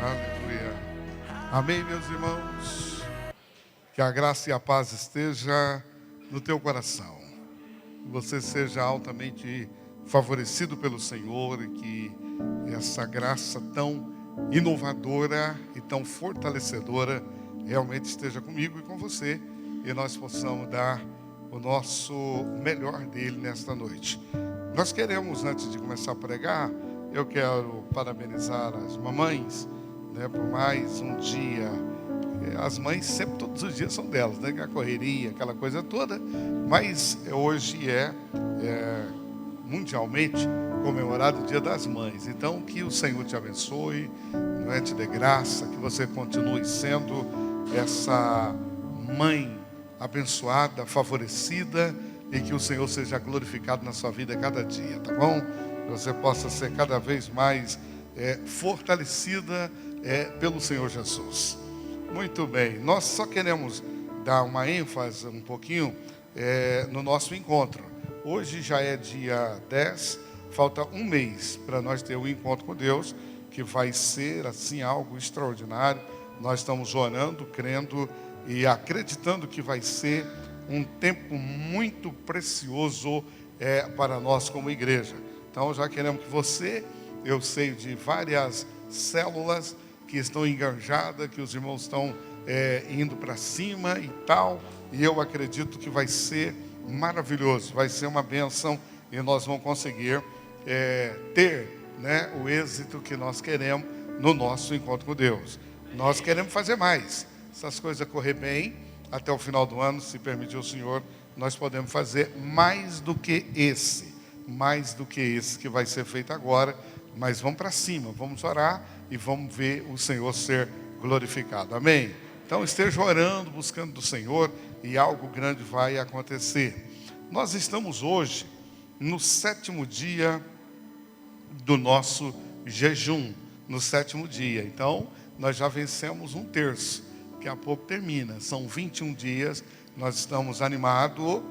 Aleluia. Amém, meus irmãos? Que a graça e a paz esteja no teu coração. Que você seja altamente favorecido pelo Senhor e que essa graça tão inovadora e tão fortalecedora realmente esteja comigo e com você e nós possamos dar o nosso melhor dele nesta noite. Nós queremos, antes de começar a pregar, eu quero parabenizar as mamães, por mais um dia. As mães sempre, todos os dias são delas, a correria, aquela coisa toda, mas hoje é mundialmente comemorado o Dia das Mães. Então, que o Senhor te abençoe, te dê graça, que você continue sendo essa mãe abençoada, favorecida, e que o Senhor seja glorificado na sua vida cada dia, tá bom? Que você possa ser cada vez mais fortalecida pelo Senhor Jesus. Muito bem, nós só queremos dar uma ênfase um pouquinho no nosso encontro. Hoje já é dia 10, falta um mês para nós ter um encontro com Deus, que vai ser assim algo extraordinário. Nós estamos orando, crendo e acreditando que vai ser um tempo muito precioso para nós como igreja. Então já queremos que você, eu sei de várias células que estão enganjadas, que os irmãos estão indo para cima e tal, e eu acredito que vai ser maravilhoso, vai ser uma bênção e nós vamos conseguir ter o êxito que nós queremos no nosso encontro com Deus. Nós queremos fazer mais, essas coisas correr bem, até o final do ano, se permitir o Senhor, nós podemos fazer mais do que esse que vai ser feito agora, mas vamos para cima, vamos orar e vamos ver o Senhor ser glorificado, amém? Então esteja orando, buscando do Senhor e algo grande vai acontecer. Nós estamos hoje no 7º dia do nosso jejum, no 7º dia, então nós já vencemos um terço, daqui a pouco termina, são 21 dias, nós estamos animados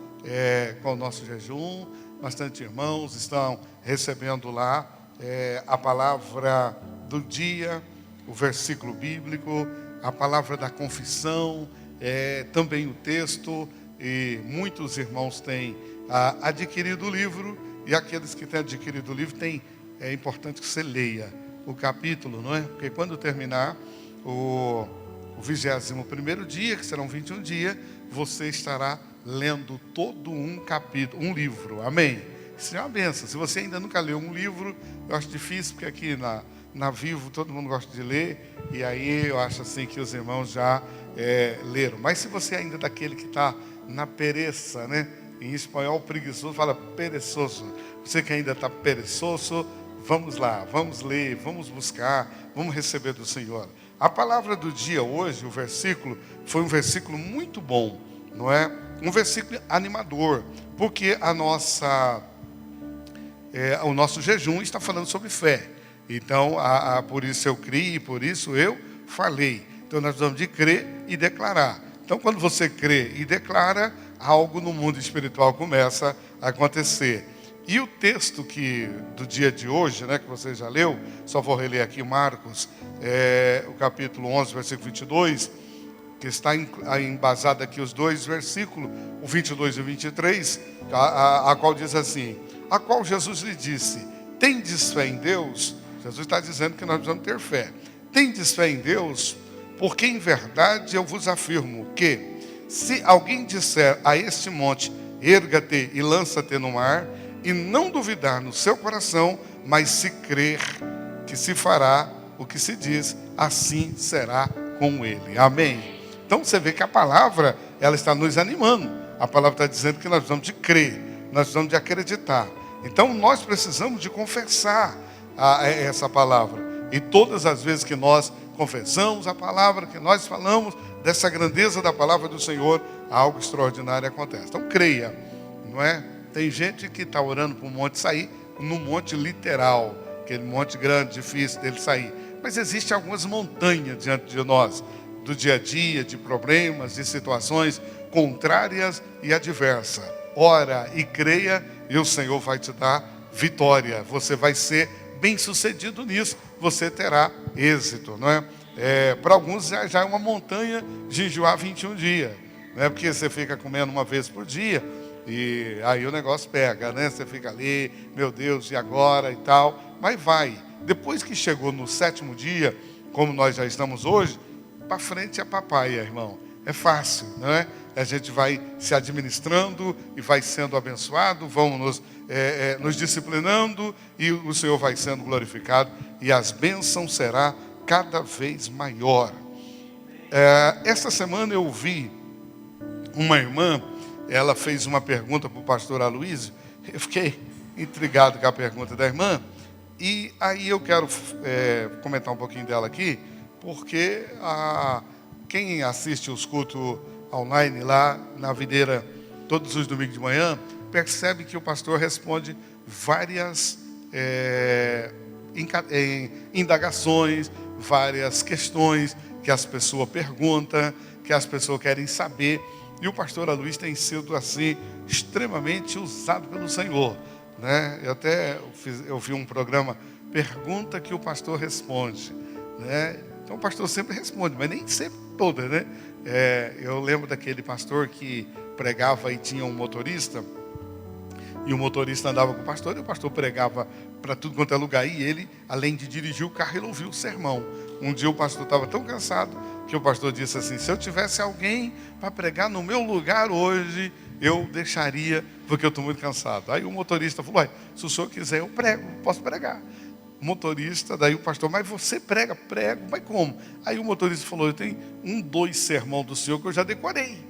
com o nosso jejum, bastante irmãos estão recebendo lá a palavra do dia, o versículo bíblico, a palavra da confissão, também o texto, e muitos irmãos têm adquirido o livro, e aqueles que têm adquirido o livro, é importante que você leia o capítulo, não é? Porque quando terminar o 21º dia, que serão 21 dias, você estará lendo todo um capítulo, um livro, amém? Isso é uma benção. Se você ainda nunca leu um livro, eu acho difícil, porque aqui na Vivo todo mundo gosta de ler, e aí eu acho assim que os irmãos já leram. Mas se você ainda é daquele que está na pereça, em espanhol preguiçoso fala perezoso, você que ainda está perezoso, vamos lá, vamos ler, vamos buscar, vamos receber do Senhor. A palavra do dia hoje, o versículo, foi um versículo muito bom, não é? Um versículo animador, porque o nosso jejum está falando sobre fé. Então, por isso eu criei e por isso eu falei. Então, nós precisamos de crer e declarar. Então, quando você crê e declara, algo no mundo espiritual começa a acontecer. E o texto do dia de hoje, que você já leu, só vou reler aqui Marcos, o capítulo 11, versículo 22, que está embasado aqui os dois versículos, o 22 e o 23, a qual diz assim: a qual Jesus lhe disse, tendes fé em Deus? Jesus está dizendo que nós precisamos ter fé. Tendes fé em Deus? Porque em verdade eu vos afirmo que, se alguém disser a este monte, erga-te e lança-te no mar, e não duvidar no seu coração, mas se crer que se fará o que se diz, assim será com ele. Amém? Então você vê que a palavra, ela está nos animando. A palavra está dizendo que nós precisamos de crer, nós precisamos de acreditar. Então nós precisamos de confessar essa palavra. E todas as vezes que nós confessamos a palavra, que nós falamos dessa grandeza da palavra do Senhor, algo extraordinário acontece. Então creia, não é? Tem gente que está orando para o monte sair, no monte literal, aquele monte grande, difícil dele sair. Mas existem algumas montanhas diante de nós, do dia a dia, de problemas, de situações contrárias e adversas. Ora e creia, e o Senhor vai te dar vitória. Você vai ser bem-sucedido nisso, você terá êxito, não é? Para alguns já é uma montanha jejuar 21 dias, não é? Porque você fica comendo uma vez por dia, e aí o negócio pega, né? Você fica ali, meu Deus, e agora e tal, mas vai. Depois que chegou no 7º dia, como nós já estamos hoje, para frente é papaya, irmão. É fácil, não é? A gente vai se administrando e vai sendo abençoado, vamos nos disciplinando e o Senhor vai sendo glorificado e as bênçãos será cada vez maior. Esta semana eu vi uma irmã, ela fez uma pergunta para o pastor Aloysio, eu fiquei intrigado com a pergunta da irmã, e aí eu quero comentar um pouquinho dela aqui, porque quem assiste os cultos online lá na videira todos os domingos de manhã, percebe que o pastor responde várias indagações, várias questões que as pessoas perguntam, que as pessoas querem saber, e o pastor Aloysio tem sido assim extremamente usado pelo Senhor, né? Eu vi um programa Pergunta que o pastor responde, né? Então o pastor sempre responde, mas nem sempre toda, né? Eu lembro daquele pastor que pregava e tinha um motorista, e o motorista andava com o pastor, e o pastor pregava para tudo quanto é lugar, e ele, além de dirigir o carro, ele ouvia o sermão. Um dia o pastor estava tão cansado, que o pastor disse assim, se eu tivesse alguém para pregar no meu lugar hoje, eu deixaria, porque eu estou muito cansado. Aí o motorista falou, se o senhor quiser eu prego, posso pregar. O motorista, daí o pastor, mas você prega? Prego, mas como? Aí o motorista falou, eu tenho 2 sermão do senhor que eu já decorei.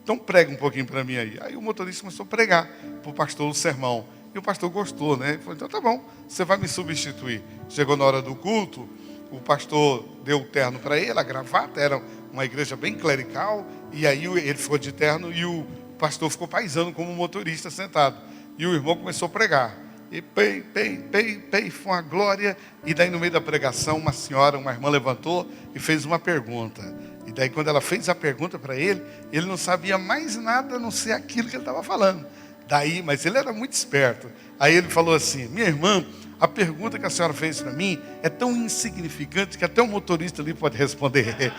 Então prega um pouquinho para mim aí. Aí o motorista começou a pregar para o pastor o sermão. E o pastor gostou, né? Ele falou, então tá bom, você vai me substituir. Chegou na hora do culto, o pastor deu o terno para ele, a gravata, era uma igreja bem clerical, e aí ele ficou de terno e o pastor ficou paisando como motorista sentado. E o irmão começou a pregar. E pei, foi uma glória. E daí no meio da pregação, uma irmã levantou e fez uma pergunta. E daí quando ela fez a pergunta para ele não sabia mais nada a não ser aquilo que ele estava falando. Mas ele era muito esperto. Aí ele falou assim, minha irmã, a pergunta que a senhora fez para mim é tão insignificante que até o motorista ali pode responder.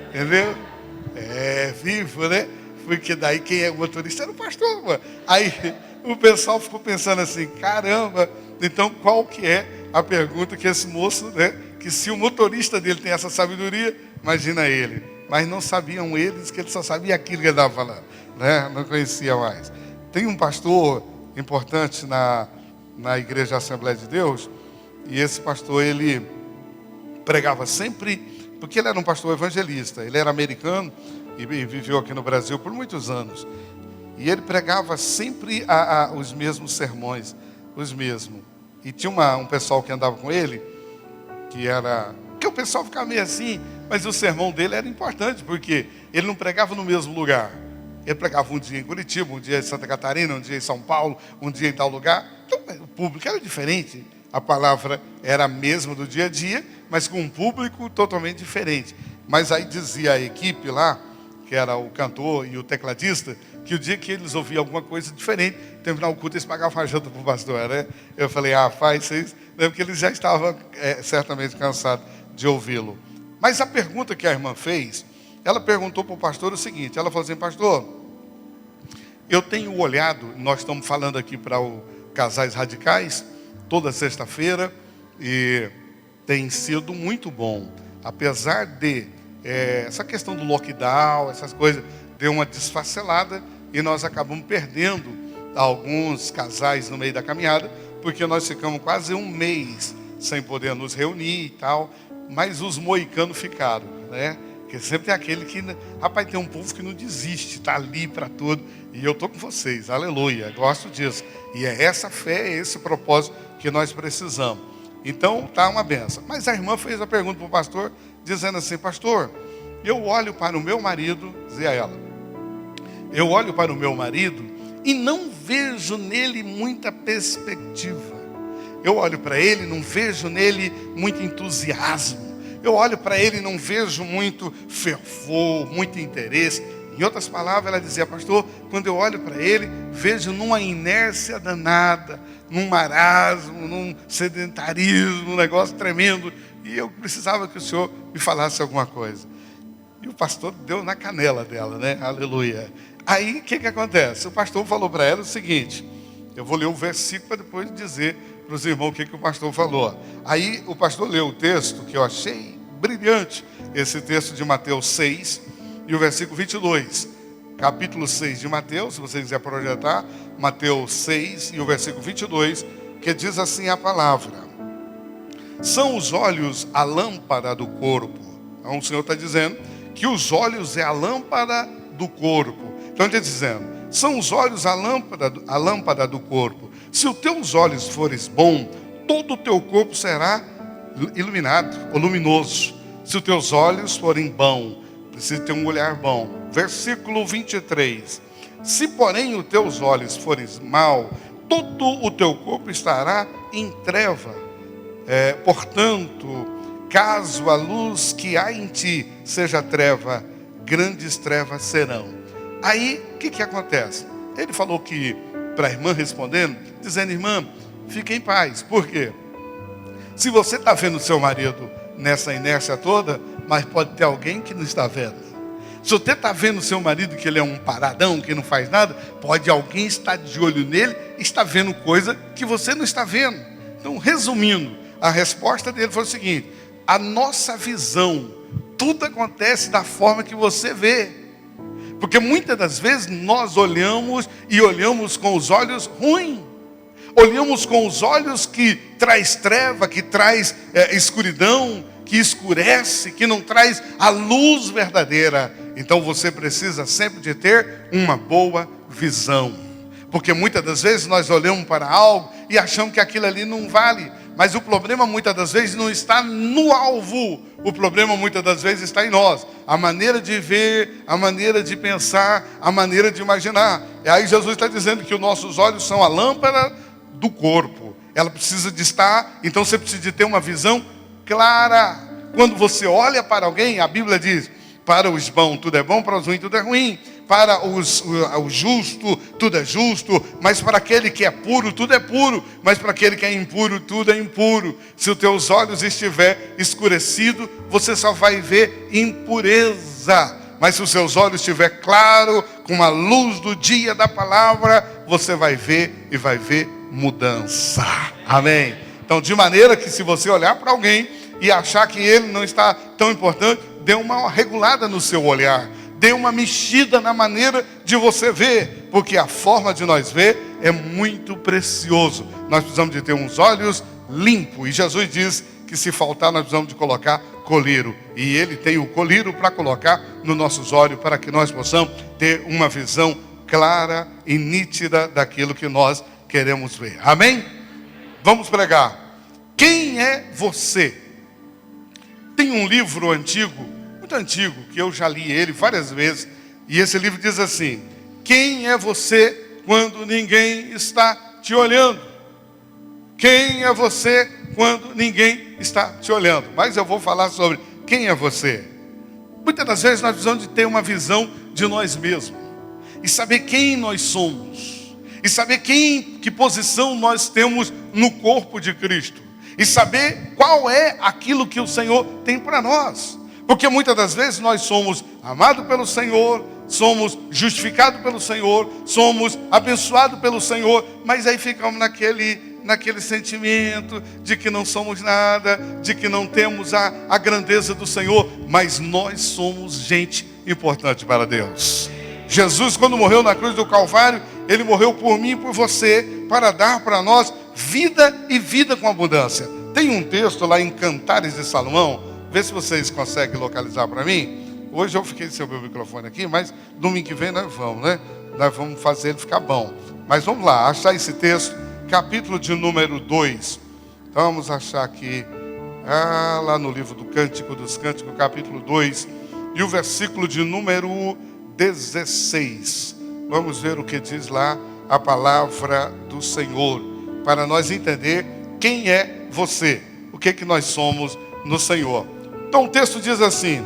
Entendeu? Vivo, né? Porque daí quem é o motorista era o pastor, mano. Aí o pessoal ficou pensando assim, caramba, então qual que é a pergunta que esse moço, né? Que se o motorista dele tem essa sabedoria, imagina ele. Mas não sabiam eles que ele só sabia aquilo que ele estava falando, né? Não conhecia mais. Tem um pastor importante na Igreja Assembleia de Deus, e esse pastor, ele pregava sempre, porque ele era um pastor evangelista, ele era americano e viveu aqui no Brasil por muitos anos. E ele pregava sempre os mesmos sermões, os mesmos. E tinha um pessoal que andava com ele, que o pessoal ficava meio assim, mas o sermão dele era importante, porque ele não pregava no mesmo lugar. Ele pregava um dia em Curitiba, um dia em Santa Catarina, um dia em São Paulo, um dia em tal lugar. Então o público era diferente. A palavra era a mesma do dia a dia, mas com um público totalmente diferente. Mas aí dizia a equipe lá, que era o cantor e o tecladista, que o dia que eles ouviam alguma coisa diferente, terminar o culto, eles pagavam a janta para o pastor, né? Eu falei, faz isso, né? Porque eles já estavam certamente cansados de ouvi-lo. Mas a pergunta que a irmã fez, ela perguntou para o pastor o seguinte, ela falou assim, pastor, eu tenho olhado, nós estamos falando aqui para o Casais Radicais, toda sexta-feira, e tem sido muito bom, apesar de essa questão do lockdown, essas coisas, deu uma desfacelada e nós acabamos perdendo alguns casais no meio da caminhada, porque nós ficamos quase um mês sem poder nos reunir e tal, mas os moicanos ficaram, né? Porque sempre tem aquele que, rapaz, tem um povo que não desiste, está ali para tudo, e eu estou com vocês, aleluia, gosto disso, e é essa fé, é esse propósito que nós precisamos. Então, está uma benção. Mas a irmã fez a pergunta para o pastor, dizendo assim, pastor, eu olho para o meu marido, dizia ela, eu olho para o meu marido e não vejo nele muita perspectiva. Eu olho para ele, não vejo nele muito entusiasmo. Eu olho para ele e não vejo muito fervor, muito interesse. Em outras palavras, ela dizia: pastor, quando eu olho para ele, vejo numa inércia danada, num marasmo, num sedentarismo, um negócio tremendo, e eu precisava que o senhor me falasse alguma coisa. E o pastor deu na canela dela, né? Aleluia. Aí, o que acontece? O pastor falou para ela o seguinte, eu vou ler o versículo para depois dizer para os irmãos o que o pastor falou. Aí, o pastor leu o texto, que eu achei brilhante, esse texto de Mateus 6, e o versículo 22. Capítulo 6 de Mateus, se você quiser projetar, Mateus 6 e o versículo 22, que diz assim a palavra: são os olhos a lâmpada do corpo. Então o Senhor está dizendo que os olhos é a lâmpada do corpo. Então ele está dizendo, são os olhos a lâmpada do corpo. Se os teus olhos fores bons, todo o teu corpo será iluminado ou luminoso. Se os teus olhos forem bons, precisa ter um olhar bom. Versículo 23. Se porém os teus olhos forem maus, todo o teu corpo estará em treva. Portanto, caso a luz que há em ti seja treva, grandes trevas serão. Aí, o que acontece? Ele falou que, para a irmã respondendo, dizendo: irmã, fique em paz. Por quê? Se você está vendo o seu marido nessa inércia toda, mas pode ter alguém que não está vendo. Se você está vendo o seu marido que ele é um paradão, que não faz nada, pode alguém estar de olho nele e está vendo coisa que você não está vendo. Então, resumindo, a resposta dele foi o seguinte: a nossa visão, tudo acontece da forma que você vê. Porque muitas das vezes nós olhamos e olhamos com os olhos ruins. Olhamos com os olhos que traz treva, que traz escuridão, que escurece, que não traz a luz verdadeira. Então você precisa sempre de ter uma boa visão. Porque muitas das vezes nós olhamos para algo e achamos que aquilo ali não vale. Mas o problema muitas das vezes não está no alvo. O problema muitas das vezes está em nós. A maneira de ver, a maneira de pensar, a maneira de imaginar. E aí Jesus está dizendo que os nossos olhos são a lâmpada do corpo. Ela precisa de estar, então você precisa de ter uma visão clara. Quando você olha para alguém, a Bíblia diz: para os bons tudo é bom, para os ruins tudo é ruim. Para o justo, tudo é justo, mas para aquele que é puro, tudo é puro, mas para aquele que é impuro, tudo é impuro. Se os teus olhos estiver escurecido, você só vai ver impureza. Mas se os seus olhos estiver claro, com a luz do dia da palavra, você vai ver e vai ver mudança. Amém? Então, de maneira que se você olhar para alguém e achar que ele não está tão importante, dê uma regulada no seu olhar. Dê uma mexida na maneira de você ver, porque a forma de nós ver é muito precioso. Nós precisamos de ter uns olhos limpos, e Jesus diz que se faltar nós precisamos de colocar colírio, e Ele tem o colírio para colocar nos nossos olhos, para que nós possamos ter uma visão clara e nítida daquilo que nós queremos ver. Amém? Vamos pregar. Quem é você? Tem um livro antigo, muito antigo, que eu já li ele várias vezes, e esse livro diz assim: quem é você quando ninguém está te olhando? Quem é você quando ninguém está te olhando? Mas eu vou falar sobre quem é você. Muitas das vezes nós precisamos de ter uma visão de nós mesmos, e saber quem nós somos, e saber que posição nós temos no corpo de Cristo, e saber qual é aquilo que o Senhor tem para nós. Porque muitas das vezes nós somos amados pelo Senhor, somos justificados pelo Senhor, somos abençoados pelo Senhor, mas aí ficamos naquele sentimento de que não somos nada, de que não temos a grandeza do Senhor, mas nós somos gente importante para Deus. Jesus, quando morreu na cruz do Calvário, Ele morreu por mim e por você, para dar para nós vida e vida com abundância. Tem um texto lá em Cantares de Salomão, vê se vocês conseguem localizar para mim. Hoje eu fiquei sem o meu microfone aqui, mas domingo que vem nós vamos, né? Nós vamos fazer ele ficar bom. Mas vamos lá, achar esse texto, capítulo de número 2. Então vamos achar aqui, lá no livro do Cântico dos Cânticos, capítulo 2, e o versículo de número 16. Vamos ver o que diz lá a palavra do Senhor, para nós entender quem é você, o que nós somos no Senhor. Então o texto diz assim: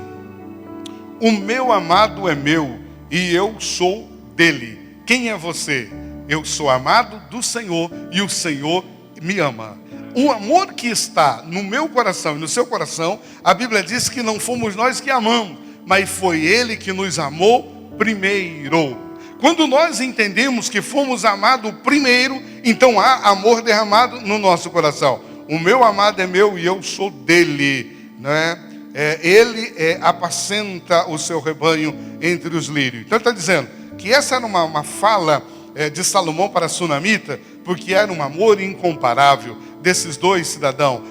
o meu amado é meu e eu sou dele. Quem é você? Eu sou amado do Senhor e o Senhor me ama. O amor que está no meu coração e no seu coração, a Bíblia diz que não fomos nós que amamos, mas foi Ele que nos amou primeiro. Quando nós entendemos que fomos amados primeiro, então há amor derramado no nosso coração. O meu amado é meu e eu sou dele, né? Ele apacenta o seu rebanho entre os lírios. Então ele está dizendo que essa era uma fala de Salomão para a Sunamita, porque era um amor incomparável desses dois cidadãos.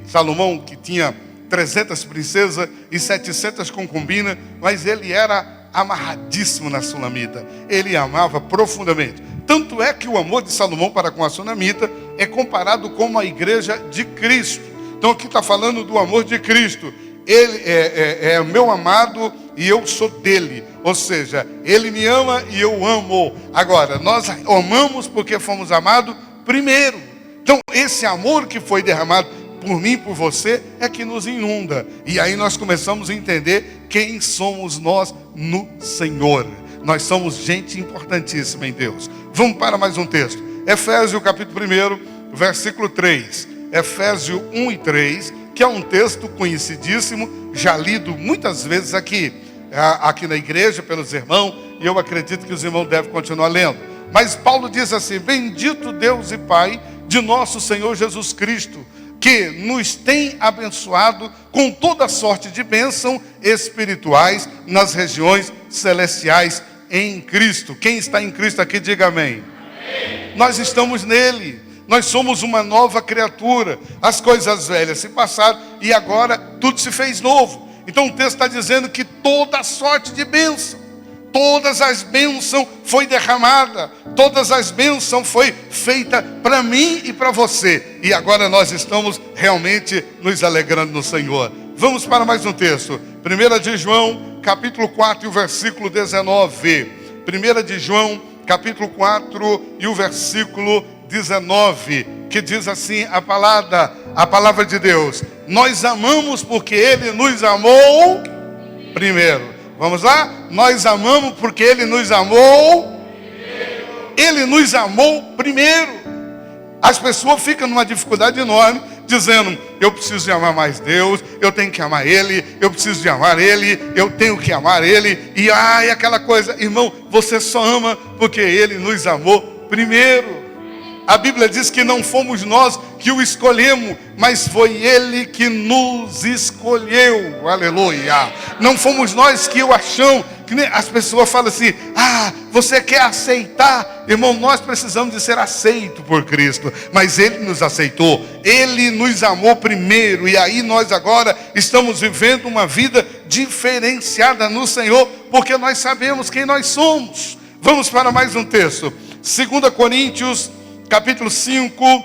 Salomão, que tinha 300 princesas e 700 concubinas, mas ele era amarradíssimo na Sunamita. Ele amava profundamente. Tanto é que o amor de Salomão para com a Sunamita é comparado com a igreja de Cristo. Então aqui está falando do amor de Cristo. Ele é meu amado e eu sou dele. Ou seja, ele me ama e eu amo. Agora, nós amamos porque fomos amados primeiro. Então esse amor que foi derramado por mim, por você, é que nos inunda. E aí nós começamos a entender quem somos nós no Senhor. Nós somos gente importantíssima em Deus. Vamos para mais um texto. Efésios capítulo 1, versículo 3. Efésios 1 e 3, que é um texto conhecidíssimo, já lido muitas vezes aqui na igreja pelos irmãos, e eu acredito que os irmãos devem continuar lendo. Mas Paulo diz assim: bendito Deus e Pai de nosso Senhor Jesus Cristo, que nos tem abençoado com toda sorte de bênção espirituais nas regiões celestiais em Cristo. Quem está em Cristo aqui, diga amém. Amém. Nós estamos nele, nós somos uma nova criatura. As coisas velhas se passaram e agora tudo se fez novo. Então o texto está dizendo que toda sorte de bênção, todas as bênçãos foi derramada, todas as bênçãos foi feita para mim e para você. E agora nós estamos realmente nos alegrando no Senhor. Vamos para mais um texto. 1 de João, capítulo 4 e o versículo 19. 1 de João, capítulo 4 e o versículo 19, que diz assim a palavra de Deus: nós amamos porque Ele nos amou primeiro. Vamos lá? Nós amamos porque Ele nos amou primeiro. Ele nos amou primeiro. As pessoas ficam numa dificuldade enorme, dizendo: eu preciso de amar mais Deus, eu tenho que amar Ele, eu preciso de amar Ele, eu tenho que amar Ele. E aquela coisa, irmão, você só ama porque Ele nos amou primeiro. A Bíblia diz que não fomos nós que o escolhemos, mas foi Ele que nos escolheu. Aleluia. Não fomos nós que o achamos. As pessoas falam assim: você quer aceitar? Irmão, nós precisamos de ser aceitos por Cristo. Mas Ele nos aceitou. Ele nos amou primeiro. E aí nós agora estamos vivendo uma vida diferenciada no Senhor, porque nós sabemos quem nós somos. Vamos para mais um texto. 2 Coríntios capítulo 5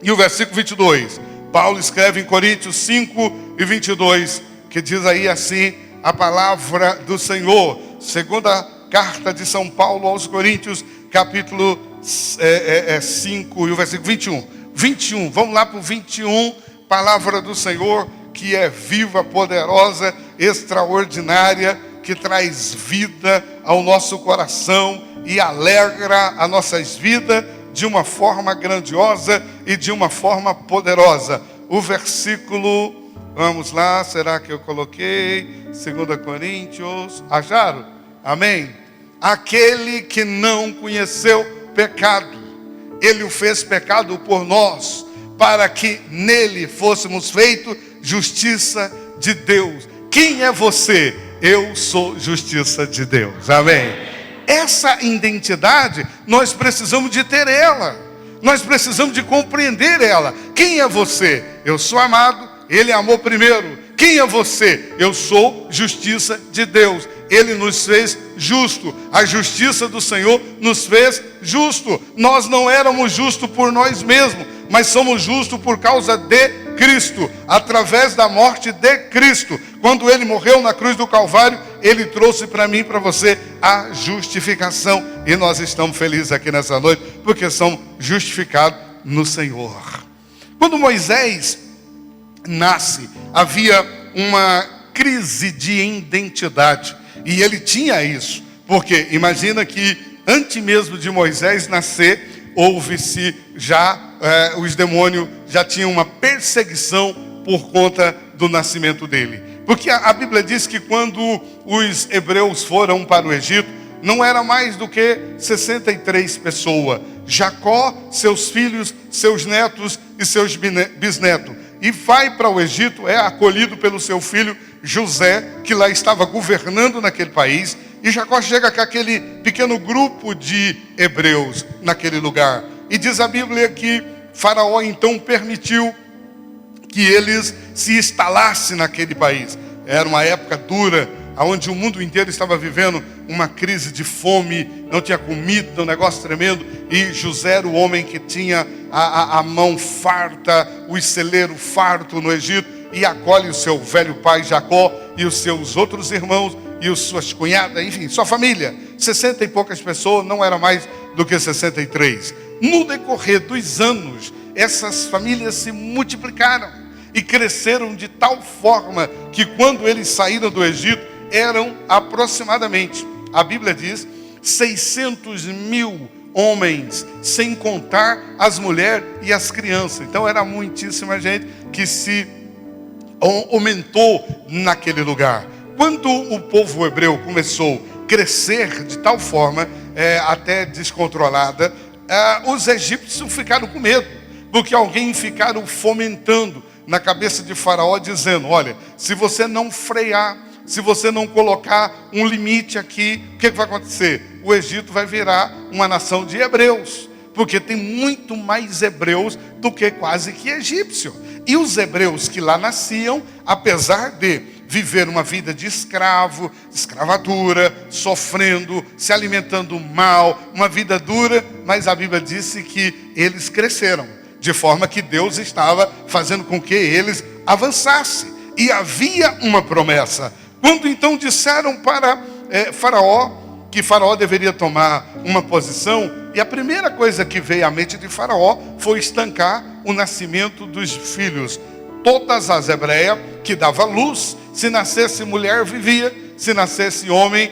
e o versículo 22. Paulo escreve em Coríntios 5 e 22, que diz aí assim a palavra do Senhor. Segunda carta de São Paulo aos Coríntios, capítulo 5 e o versículo 21. Vamos lá para o 21, palavra do Senhor, que é viva, poderosa, extraordinária, que traz vida ao nosso coração e alegra as nossas vidas de uma forma grandiosa e de uma forma poderosa. O versículo, vamos lá, será que eu coloquei? 2 Coríntios, acharam? Amém? Aquele que não conheceu pecado, Ele o fez pecado por nós, para que nele fôssemos feitos justiça de Deus. Quem é você? Eu sou justiça de Deus. Amém? Essa identidade, nós precisamos de ter ela. Nós precisamos de compreender ela. Quem é você? Eu sou amado, Ele amou primeiro. Quem é você? Eu sou justiça de Deus. Ele nos fez justo. A justiça do Senhor nos fez justo. Nós não éramos justos por nós mesmos, mas somos justos por causa de Cristo, através da morte de Cristo. Quando Ele morreu na cruz do Calvário, Ele trouxe para mim e para você a justificação. E nós estamos felizes aqui nessa noite, porque somos justificados no Senhor. Quando Moisés nasce, havia uma crise de identidade. E ele tinha isso, porque imagina que antes mesmo de Moisés nascer, houve-se já, os demônios já tinham uma perseguição por conta do nascimento dele. Porque a Bíblia diz que quando os hebreus foram para o Egito, não era mais do que 63 pessoas. Jacó, seus filhos, seus netos e seus bisnetos. E vai para o Egito, é acolhido pelo seu filho José, que lá estava governando naquele país. E Jacó chega com aquele pequeno grupo de hebreus naquele lugar. E diz a Bíblia que Faraó então permitiu que eles se instalassem naquele país. Era uma época dura, onde o mundo inteiro estava vivendo uma crise de fome, não tinha comida, um negócio tremendo. E José era o homem que tinha a mão farta, o celeiro farto no Egito, e acolhe o seu velho pai Jacó e os seus outros irmãos e as suas cunhadas, enfim, sua família. 60 e poucas pessoas, não era mais do que 63. No decorrer dos anos, essas famílias se multiplicaram e cresceram de tal forma que quando eles saíram do Egito, eram aproximadamente, a Bíblia diz, 600.000 homens, sem contar as mulheres e as crianças. Então era muitíssima gente que se aumentou naquele lugar. Quando o povo hebreu começou a crescer de tal forma, até descontrolada, os egípcios ficaram com medo, porque alguém ficaram fomentando na cabeça de Faraó, dizendo: olha, se você não frear, se você não colocar um limite aqui, o que vai acontecer? O Egito vai virar uma nação de hebreus, porque tem muito mais hebreus do que quase que egípcio. E os hebreus que lá nasciam, apesar de viver uma vida de escravo, escravatura, sofrendo, se alimentando mal, uma vida dura, mas a Bíblia disse que eles cresceram, de forma que Deus estava fazendo com que eles avançassem. E havia uma promessa. Quando então disseram para Faraó que Faraó deveria tomar uma posição, e a primeira coisa que veio à mente de Faraó foi estancar o nascimento dos filhos. Todas as hebreias que dava luz, se nascesse mulher vivia, se nascesse homem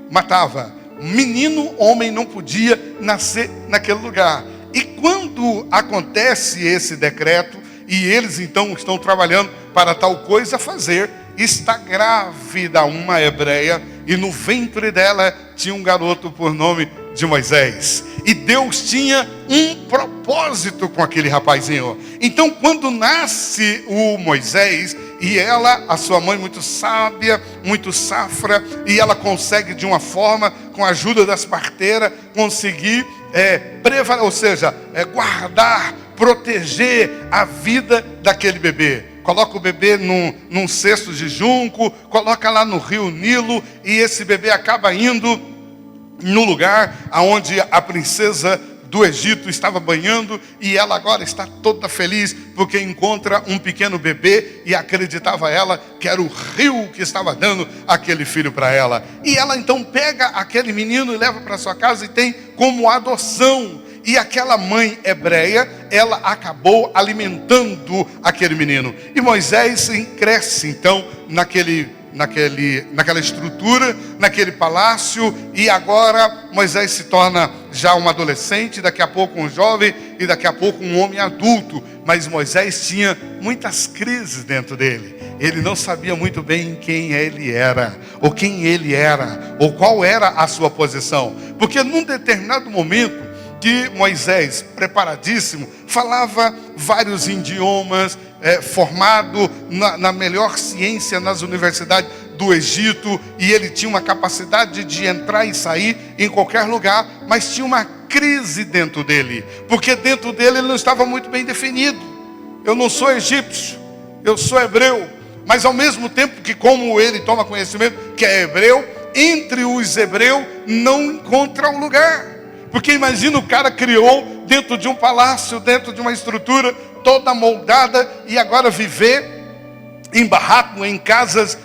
matava. Menino, homem não podia nascer naquele lugar. E quando acontece esse decreto, e eles então estão trabalhando para tal coisa fazer, está grávida uma hebreia, e no ventre dela tinha um garoto por nome de Moisés. E Deus tinha um propósito com aquele rapazinho. Então quando nasce o Moisés, e ela, a sua mãe muito sábia, muito safra, e ela consegue de uma forma, com a ajuda das parteiras, conseguir guardar, proteger a vida daquele bebê. Coloca o bebê num cesto de junco, coloca lá no rio Nilo, e esse bebê acaba indo no lugar onde a princesa do Egito estava banhando, e ela agora está toda feliz, porque encontra um pequeno bebê, e acreditava ela que era o rio que estava dando aquele filho para ela. E ela então pega aquele menino e leva para sua casa e tem como adoção. E aquela mãe hebreia, ela acabou alimentando aquele menino. E Moisés cresce então naquela estrutura, naquele palácio, e agora Moisés se torna já um adolescente, daqui a pouco um jovem, e daqui a pouco um homem adulto. Mas Moisés tinha muitas crises dentro dele. Ele não sabia muito bem quem ele era, ou qual era a sua posição. Porque num determinado momento, que Moisés, preparadíssimo, falava vários idiomas, formado na melhor ciência nas universidades do Egito, e ele tinha uma capacidade de entrar e sair em qualquer lugar, mas tinha uma crise dentro dele, porque dentro dele ele não estava muito bem definido. Eu não sou egípcio, eu sou hebreu, mas ao mesmo tempo que, como ele toma conhecimento que é hebreu, entre os hebreus não encontra um lugar. Porque imagina, o cara criou dentro de um palácio, dentro de uma estrutura toda moldada, e agora viver em barraco, em casas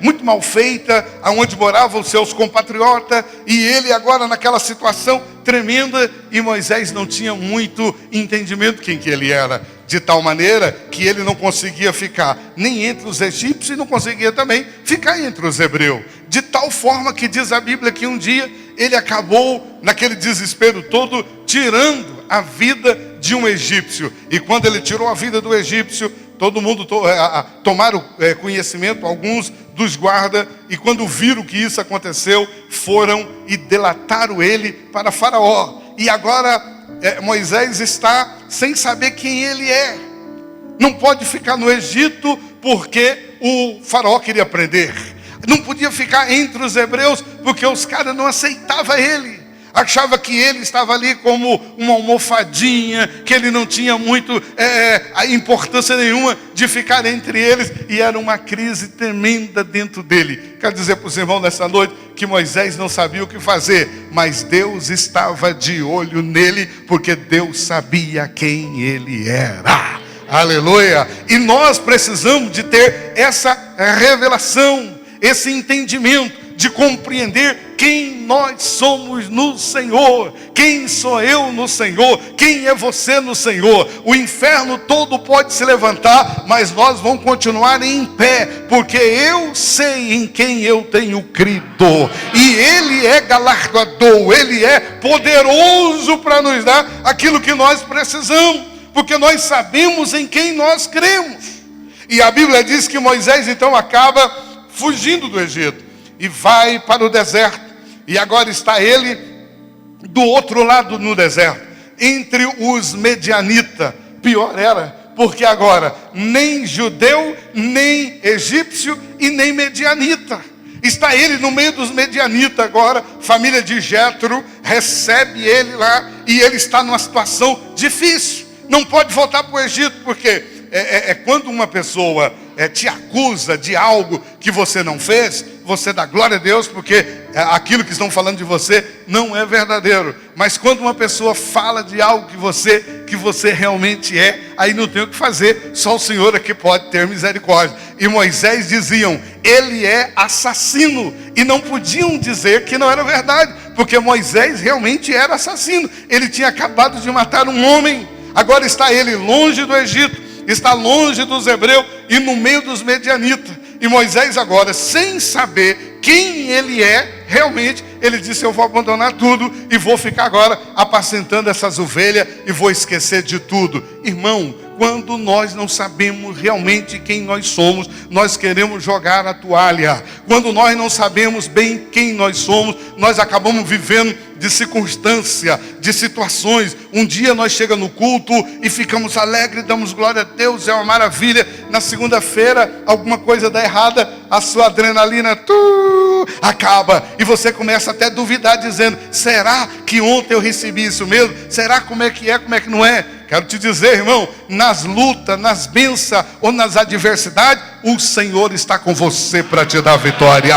muito mal feitas, onde moravam os seus compatriotas, e ele agora naquela situação tremenda, e Moisés não tinha muito entendimento quem que ele era, de tal maneira que ele não conseguia ficar nem entre os egípcios, e não conseguia também ficar entre os hebreus. de tal forma que diz a Bíblia que um dia ele acabou, naquele desespero todo, tirando a vida de um egípcio. E quando ele tirou a vida do egípcio, todo mundo tomaram conhecimento, alguns dos guardas, e quando viram que isso aconteceu, foram e delataram ele para Faraó. E agora Moisés está sem saber quem ele é. Não pode ficar no Egito porque o Faraó queria prender. Não podia ficar entre os hebreus porque os caras não aceitavam ele. Achava que ele estava ali como uma almofadinha, que ele não tinha muito importância nenhuma de ficar entre eles. E era uma crise tremenda dentro dele. Quero dizer para os irmãos nessa noite que Moisés não sabia o que fazer, mas Deus estava de olho nele, porque Deus sabia quem ele era. Aleluia! E nós precisamos de ter essa revelação, esse entendimento, de compreender quem nós somos no Senhor. Quem sou eu no Senhor? Quem é você no Senhor? O inferno todo pode se levantar, mas nós vamos continuar em pé, porque eu sei em quem eu tenho crido, e Ele é galardoador, Ele é poderoso para nos dar aquilo que nós precisamos, porque nós sabemos em quem nós cremos. E a Bíblia diz que Moisés então acaba fugindo do Egito e vai para o deserto. E agora está ele do outro lado no deserto, entre os medianitas. Pior era, porque agora nem judeu, nem egípcio e nem medianita. Está ele no meio dos medianitas agora. Família de Jetro recebe ele lá, e ele está numa situação difícil. Não pode voltar para o Egito, porque quando uma pessoa te acusa de algo que você não fez, você dá glória a Deus, porque aquilo que estão falando de você não é verdadeiro. Mas quando uma pessoa fala de algo que você realmente é, aí não tem o que fazer, só o Senhor é que pode ter misericórdia. E Moisés diziam, ele é assassino, e não podiam dizer que não era verdade, porque Moisés realmente era assassino. Ele tinha acabado de matar um homem. Agora está ele longe do Egito, está longe dos hebreus e no meio dos medianitas. E Moisés agora, sem saber quem ele é, realmente, ele disse, eu vou abandonar tudo e vou ficar agora apacentando essas ovelhas e vou esquecer de tudo. Irmão, quando nós não sabemos realmente quem nós somos, nós queremos jogar a toalha. Quando nós não sabemos bem quem nós somos, nós acabamos vivendo de circunstância, de situações. Um dia nós chegamos no culto e ficamos alegres, damos glória a Deus, é uma maravilha. Na segunda-feira, alguma coisa dá errada, a sua adrenalina acaba. E você começa até a duvidar, dizendo, será que ontem eu recebi isso mesmo? Será como é que não é? Quero te dizer, irmão, nas lutas, nas bênçãos ou nas adversidades, o Senhor está com você para te dar vitória.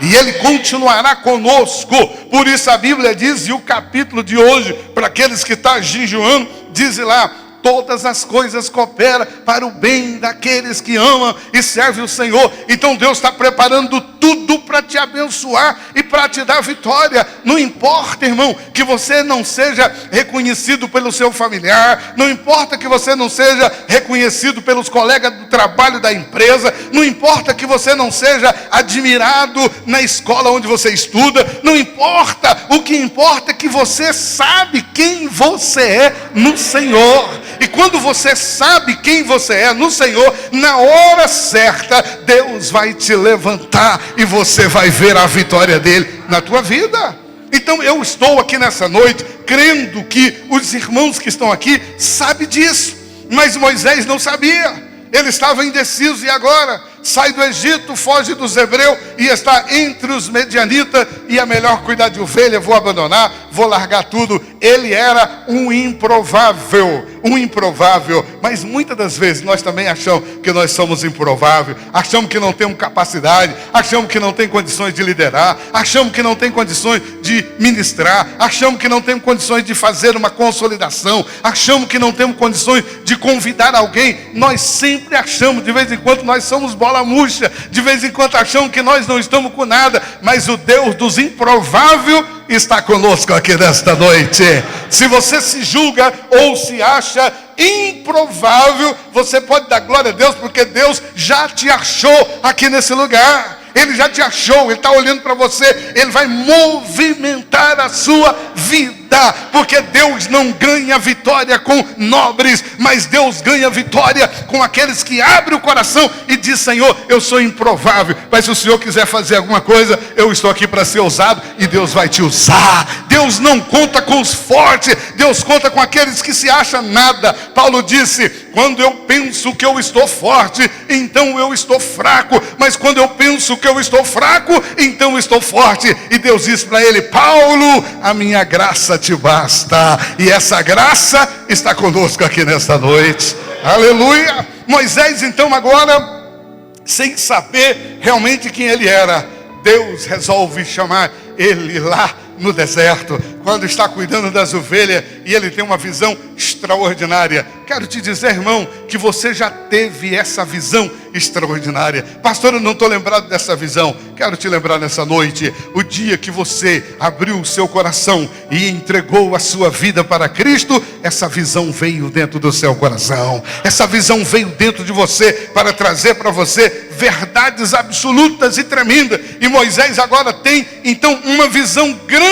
E Ele continuará conosco. Por isso a Bíblia diz, e o capítulo de hoje, para aqueles que estão jejuando, diz lá, todas as coisas cooperam para o bem daqueles que amam e servem o Senhor. Então Deus está preparando tudo para te abençoar e para te dar vitória. Não importa, irmão, que você não seja reconhecido pelo seu familiar, não importa que você não seja reconhecido pelos colegas do trabalho da empresa, não importa que você não seja admirado na escola onde você estuda, não importa. O que importa é que você sabe quem você é no Senhor. E quando você sabe quem você é no Senhor, na hora certa, Deus vai te levantar e você vai ver a vitória dele na tua vida. Então eu estou aqui nessa noite crendo que os irmãos que estão aqui sabem disso, mas Moisés não sabia. Ele estava indeciso e agora sai do Egito, foge dos hebreus e está entre os medianitas. E é melhor cuidar de ovelha, vou abandonar, vou largar tudo. Ele era um improvável. Mas muitas das vezes nós também achamos que nós somos improváveis, achamos que não temos capacidade, achamos que não tem condições de liderar, achamos que não tem condições de ministrar, achamos que não temos condições de fazer uma consolidação, achamos que não temos condições de convidar alguém. Nós sempre achamos, de vez em quando nós somos bola murcha, de vez em quando achamos que nós não estamos com nada, mas o Deus dos improváveis está conosco aqui nesta noite. Se você se julga ou se acha improvável, você pode dar glória a Deus, porque Deus já te achou aqui nesse lugar. Ele já te achou, Ele está olhando para você. Ele vai movimentar a sua vida. Porque Deus não ganha vitória com nobres, mas Deus ganha vitória com aqueles que abrem o coração e diz: Senhor, eu sou improvável, mas se o Senhor quiser fazer alguma coisa, eu estou aqui para ser usado, e Deus vai te usar. Deus não conta com os fortes, Deus conta com aqueles que se acham nada. Paulo disse: quando eu penso que eu estou forte, então eu estou fraco, mas quando eu penso que eu estou fraco, então eu estou forte. E Deus disse para ele: Paulo, a minha graça te basta. E essa graça está conosco aqui nesta noite. Aleluia. Moisés, então, agora, sem saber realmente quem ele era, Deus resolve chamar ele lá no deserto, quando está cuidando das ovelhas, e ele tem uma visão extraordinária. Quero te dizer, irmão, que você já teve essa visão extraordinária. Pastor, eu não estou lembrado dessa visão. Quero te lembrar nessa noite, o dia que você abriu o seu coração e entregou a sua vida para Cristo, essa visão veio dentro do seu coração. Essa visão veio dentro de você para trazer para você verdades absolutas e tremendas. E Moisés agora tem, então, uma visão grande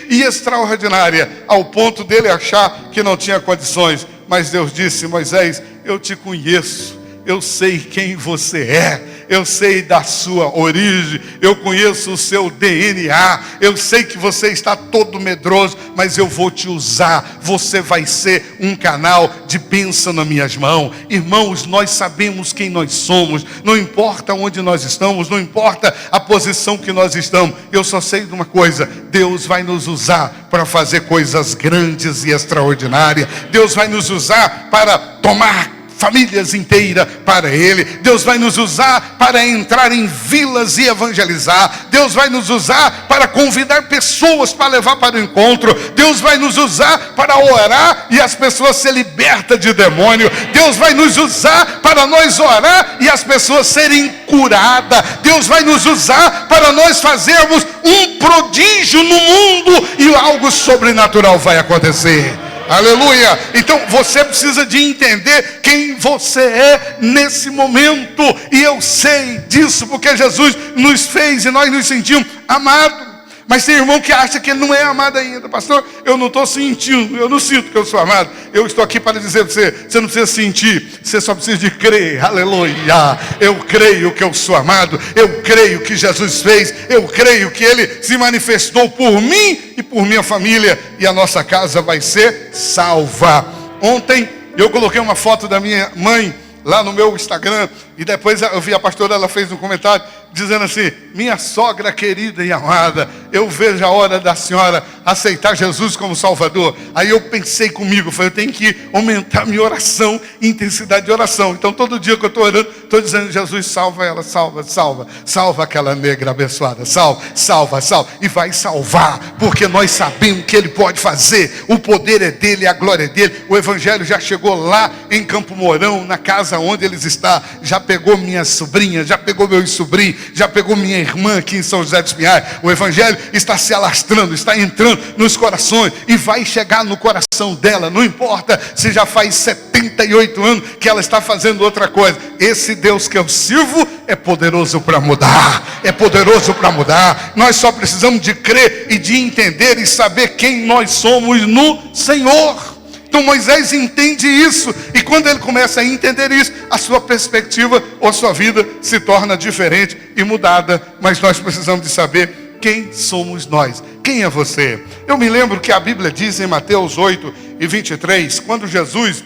e extraordinária, ao ponto dele achar que não tinha condições. Mas Deus disse: Moisés, eu te conheço, eu sei quem você é, eu sei da sua origem, eu conheço o seu DNA, eu sei que você está todo medroso, mas eu vou te usar. Você vai ser um canal de bênção nas minhas mãos. Irmãos, nós sabemos quem nós somos, não importa onde nós estamos, não importa a posição que nós estamos. Eu só sei de uma coisa: Deus vai nos usar para fazer coisas grandes e extraordinárias. Deus vai nos usar para tomar famílias inteiras para Ele. Deus vai nos usar para entrar em vilas e evangelizar. Deus vai nos usar para convidar pessoas para levar para o encontro. Deus vai nos usar para orar e as pessoas se libertam de demônio. Deus vai nos usar para nós orar e as pessoas serem curadas. Deus vai nos usar para nós fazermos um prodígio no mundo e algo sobrenatural vai acontecer. Aleluia. Então você precisa de entender quem você é nesse momento. E eu sei disso porque Jesus nos fez e nós nos sentimos amados. Mas tem irmão que acha que ele não é amado ainda. Pastor, eu não estou sentindo, eu não sinto que eu sou amado. Eu estou aqui para dizer para você: você não precisa sentir, você só precisa de crer. Aleluia. Eu creio que eu sou amado, eu creio que Jesus fez, eu creio que Ele se manifestou por mim e por minha família, e a nossa casa vai ser salva. Ontem eu coloquei uma foto da minha mãe lá no meu Instagram, e depois eu vi a pastora, ela fez um comentário dizendo assim: minha sogra querida e amada, eu vejo a hora da senhora aceitar Jesus como Salvador. Aí eu pensei comigo, falei: eu tenho que aumentar minha oração, intensidade de oração. Então todo dia que eu estou orando, estou dizendo: Jesus, salva ela, salva, salva, salva aquela negra abençoada, salva, salva, salva, e vai salvar, porque nós sabemos que Ele pode fazer, o poder é dEle, a glória é dEle. O Evangelho já chegou lá em Campo Mourão, na casa onde eles estão, já pegou minhas sobrinhas, já pegou meus sobrinhos, já pegou minha irmã aqui em São José dos Pinhais. O Evangelho está se alastrando, está entrando nos corações e vai chegar no coração dela. Não importa se já faz 78 anos que ela está fazendo outra coisa. Esse Deus que eu sirvo é poderoso para mudar, é poderoso para mudar. Nós só precisamos de crer e de entender e saber quem nós somos no Senhor. Então Moisés entende isso, e quando ele começa a entender isso, a sua perspectiva ou a sua vida se torna diferente e mudada. Mas nós precisamos de saber quem somos nós. Quem é você? Eu me lembro que a Bíblia diz em Mateus 8:23, quando Jesus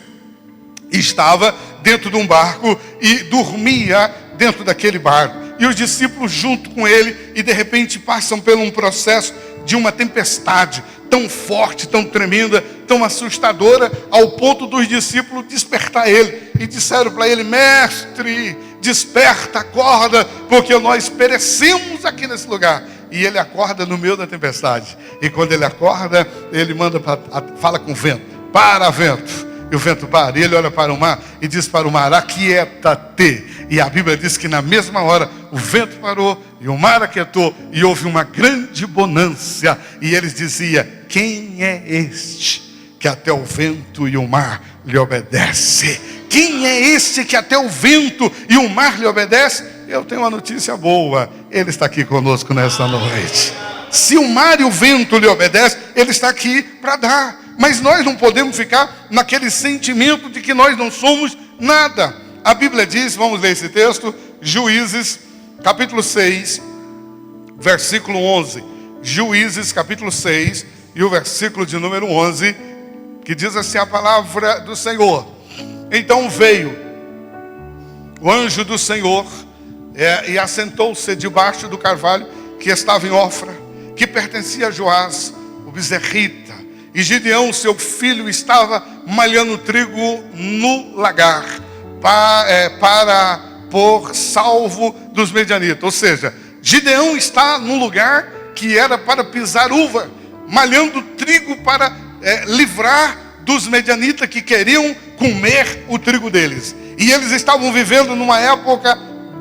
estava dentro de um barco e dormia dentro daquele barco, e os discípulos junto com ele, e de repente passam por um processo de uma tempestade tão forte, tão tremenda, tão assustadora, ao ponto dos discípulos despertar ele, e disseram para ele: mestre, desperta, acorda, porque nós perecemos aqui nesse lugar. E ele acorda no meio da tempestade, e quando ele acorda, ele fala com o vento: para, vento. E o vento para, e ele olha para o mar e diz para o mar: aquieta-te. E a Bíblia diz que na mesma hora o vento parou e o mar aquietou, e houve uma grande bonança. E eles diziam: quem é este que até o vento e o mar lhe obedece? Quem é este que até o vento e o mar lhe obedece? eu tenho uma notícia boa. Ele está aqui conosco nesta noite. Se o mar e o vento lhe obedecem, Ele está aqui para dar. Mas nós não podemos ficar naquele sentimento de que nós não somos nada. A Bíblia diz, vamos ler esse texto, Juízes, capítulo 6, versículo 11. Juízes, capítulo 6, e o versículo de número 11, que diz assim a palavra do Senhor. Então veio o anjo do Senhor e assentou-se debaixo do carvalho que estava em Ofra, que pertencia a Joás, o bezerrita. E Gideão, seu filho, estava malhando trigo no lagar para pôr salvo dos medianitas. Ou seja, Gideão está num lugar que era para pisar uva, malhando trigo para livrar dos medianitas que queriam comer o trigo deles. E eles estavam vivendo numa época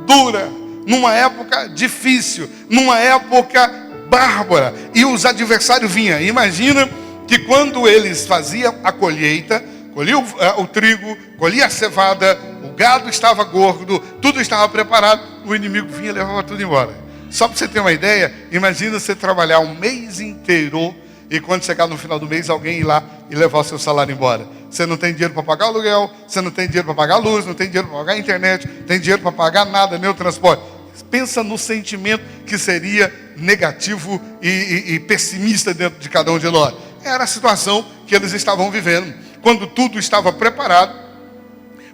dura, numa época difícil, numa época bárbara. E os adversários vinham. Imagina que quando eles faziam a colheita, colhiam o trigo, colhia a cevada, o gado estava gordo, tudo estava preparado, o inimigo vinha e levava tudo embora. Só para você ter uma ideia, imagina você trabalhar um mês inteiro e quando chegar no final do mês, alguém ir lá e levar o seu salário embora. Você não tem dinheiro para pagar o aluguel, você não tem dinheiro para pagar a luz, não tem dinheiro para pagar a internet, não tem dinheiro para pagar nada, nem o transporte. Pensa no sentimento que seria negativo e pessimista dentro de cada um de nós. Era a situação que eles estavam vivendo. Quando tudo estava preparado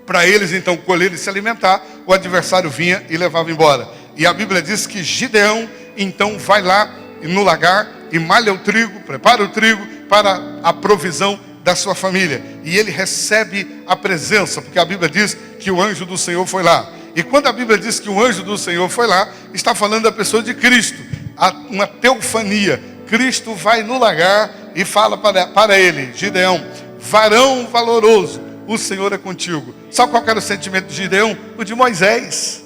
para eles então colher e se alimentar, o adversário vinha e levava embora. E a Bíblia diz que Gideão então vai lá no lagar e malha o trigo, prepara o trigo para a provisão da sua família. E ele recebe a presença, porque a Bíblia diz que o anjo do Senhor foi lá. E quando a Bíblia diz que o anjo do Senhor foi lá, está falando da pessoa de Cristo, uma teofania. Cristo vai no lagar e fala para ele, Gideão, varão valoroso, o Senhor é contigo. Sabe qual era o sentimento de Gideão? O de Moisés.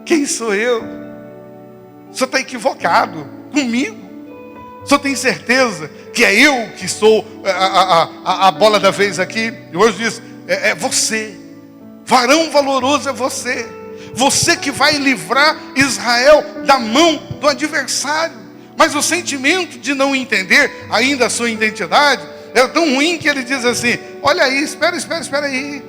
Quem sou eu? O senhor está equivocado comigo. O senhor tem certeza que é eu que sou a bola da vez aqui? E hoje diz, é você. Varão valoroso é você. Você que vai livrar Israel da mão do adversário. Mas o sentimento de não entender ainda a sua identidade é tão ruim que ele diz assim, olha aí, espera aí.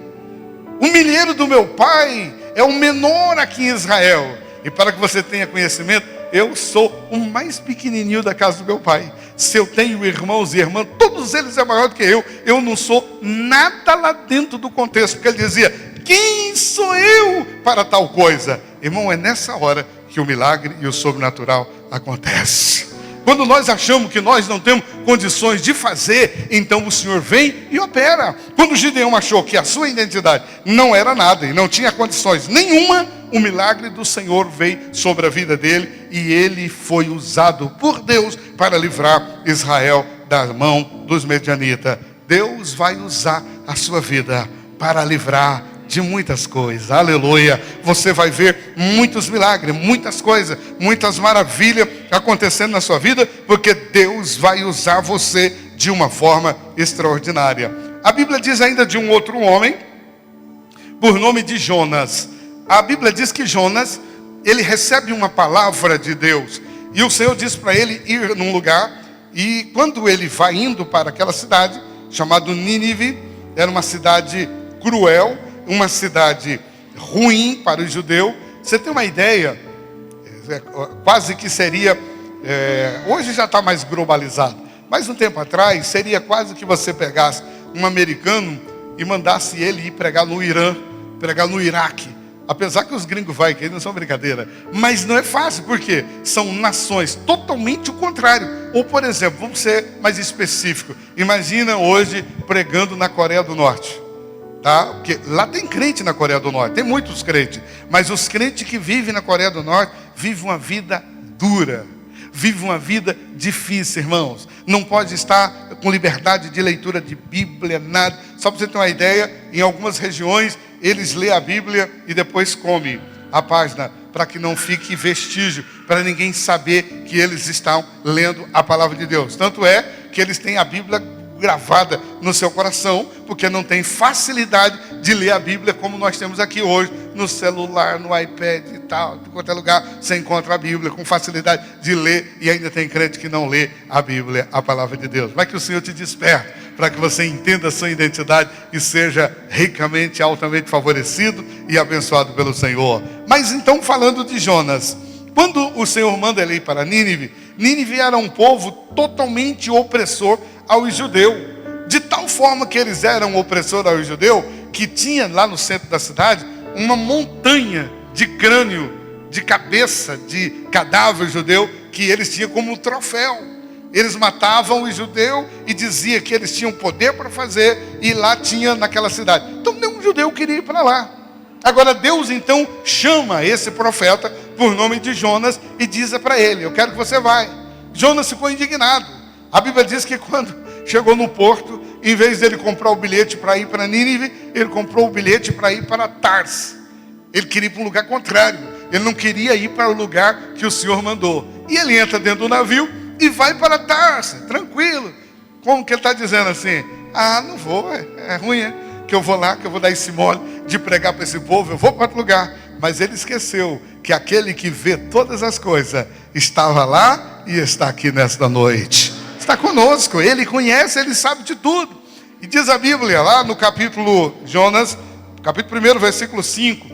O milheiro do meu pai é o menor aqui em Israel. E para que você tenha conhecimento, eu sou o mais pequenininho da casa do meu pai. Se eu tenho irmãos e irmãs, todos eles é maior do que eu não sou nada lá dentro do contexto. Porque ele dizia, quem sou eu para tal coisa? Irmão, é nessa hora que o milagre e o sobrenatural acontece. Quando nós achamos que nós não temos condições de fazer, então o Senhor vem e opera. Quando Gideão achou que a sua identidade não era nada e não tinha condições nenhuma, o milagre do Senhor veio sobre a vida dele e ele foi usado por Deus para livrar Israel da mão dos medianitas. Deus vai usar a sua vida para livrar de muitas coisas, aleluia. Você vai ver muitos milagres, muitas coisas, muitas maravilhas acontecendo na sua vida, porque Deus vai usar você de uma forma extraordinária. A Bíblia diz ainda de um outro homem, por nome de Jonas. A Bíblia diz que Jonas, ele recebe uma palavra de Deus, e o Senhor diz para ele ir num lugar, e quando ele vai indo para aquela cidade, chamada Nínive, era uma cidade cruel, uma cidade ruim para o judeu. Você tem uma ideia, quase que seria, hoje já está mais globalizado, mas um tempo atrás, seria quase que você pegasse um americano e mandasse ele ir pregar no Irã, pregar no Iraque. Apesar que os gringos vão, que eles não são brincadeira, mas não é fácil, porque são nações totalmente o contrário. Ou, por exemplo, vamos ser mais específico, imagina hoje pregando na Coreia do Norte. Tá? Porque lá tem crente na Coreia do Norte, tem muitos crentes, mas os crentes que vivem na Coreia do Norte vivem uma vida dura, vivem uma vida difícil, irmãos. Não pode estar com liberdade de leitura de Bíblia, nada. Só para você ter uma ideia, em algumas regiões eles lêem a Bíblia e depois comem a página, para que não fique vestígio, para ninguém saber que eles estão lendo a palavra de Deus. Tanto é que eles têm a Bíblia gravada no seu coração, porque não tem facilidade de ler a Bíblia como nós temos aqui hoje, no celular, no iPad e tal, de qualquer lugar você encontra a Bíblia com facilidade de ler, e ainda tem crente que não lê a Bíblia, a palavra de Deus. Mas que o Senhor te desperte para que você entenda a sua identidade e seja ricamente, altamente favorecido e abençoado pelo Senhor. Mas então, falando de Jonas, quando o Senhor manda ele ir para Nínive, Nínive era um povo totalmente opressor aos judeus, de tal forma que eles eram opressores aos judeus, que tinha lá no centro da cidade uma montanha de crânio, de cabeça, de cadáver judeu, que eles tinham como troféu. Eles matavam os judeus e diziam que eles tinham poder para fazer, e lá tinha naquela cidade. Então nenhum judeu queria ir para lá. Agora Deus então chama esse profeta por nome de Jonas e diz para ele: eu quero que você vá. Jonas ficou indignado. A Bíblia diz que quando chegou no porto, em vez dele comprar o bilhete para ir para Nínive, ele comprou o bilhete para ir para Tars. Ele queria ir para um lugar contrário. Ele não queria ir para o lugar que o Senhor mandou. E ele entra dentro do navio e vai para Tars, tranquilo. Como que ele está dizendo assim? Não vou, é ruim, que eu vou lá, que eu vou dar esse mole de pregar para esse povo, eu vou para outro lugar. Mas ele esqueceu que aquele que vê todas as coisas estava lá e está aqui nesta noite. Está conosco, ele conhece, ele sabe de tudo. E diz a Bíblia lá no capítulo Jonas, capítulo 1, versículo 5,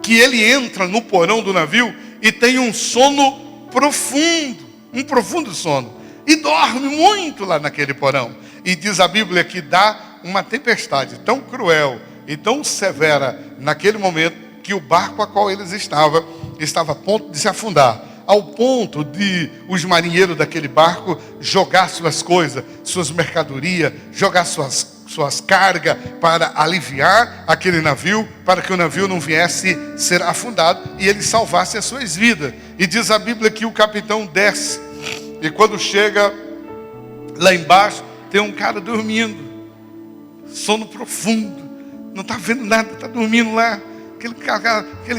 que ele entra no porão do navio e tem um sono profundo, um profundo sono, e dorme muito lá naquele porão. E diz a Bíblia que dá uma tempestade tão cruel e tão severa naquele momento, que o barco a qual eles estavam estava a ponto de se afundar, ao ponto de os marinheiros daquele barco jogar suas coisas, suas mercadorias, jogar suas cargas para aliviar aquele navio, para que o navio não viesse ser afundado e ele salvasse as suas vidas. E diz a Bíblia que o capitão desce, e quando chega lá embaixo, tem um cara dormindo, sono profundo, não está vendo nada, está dormindo lá,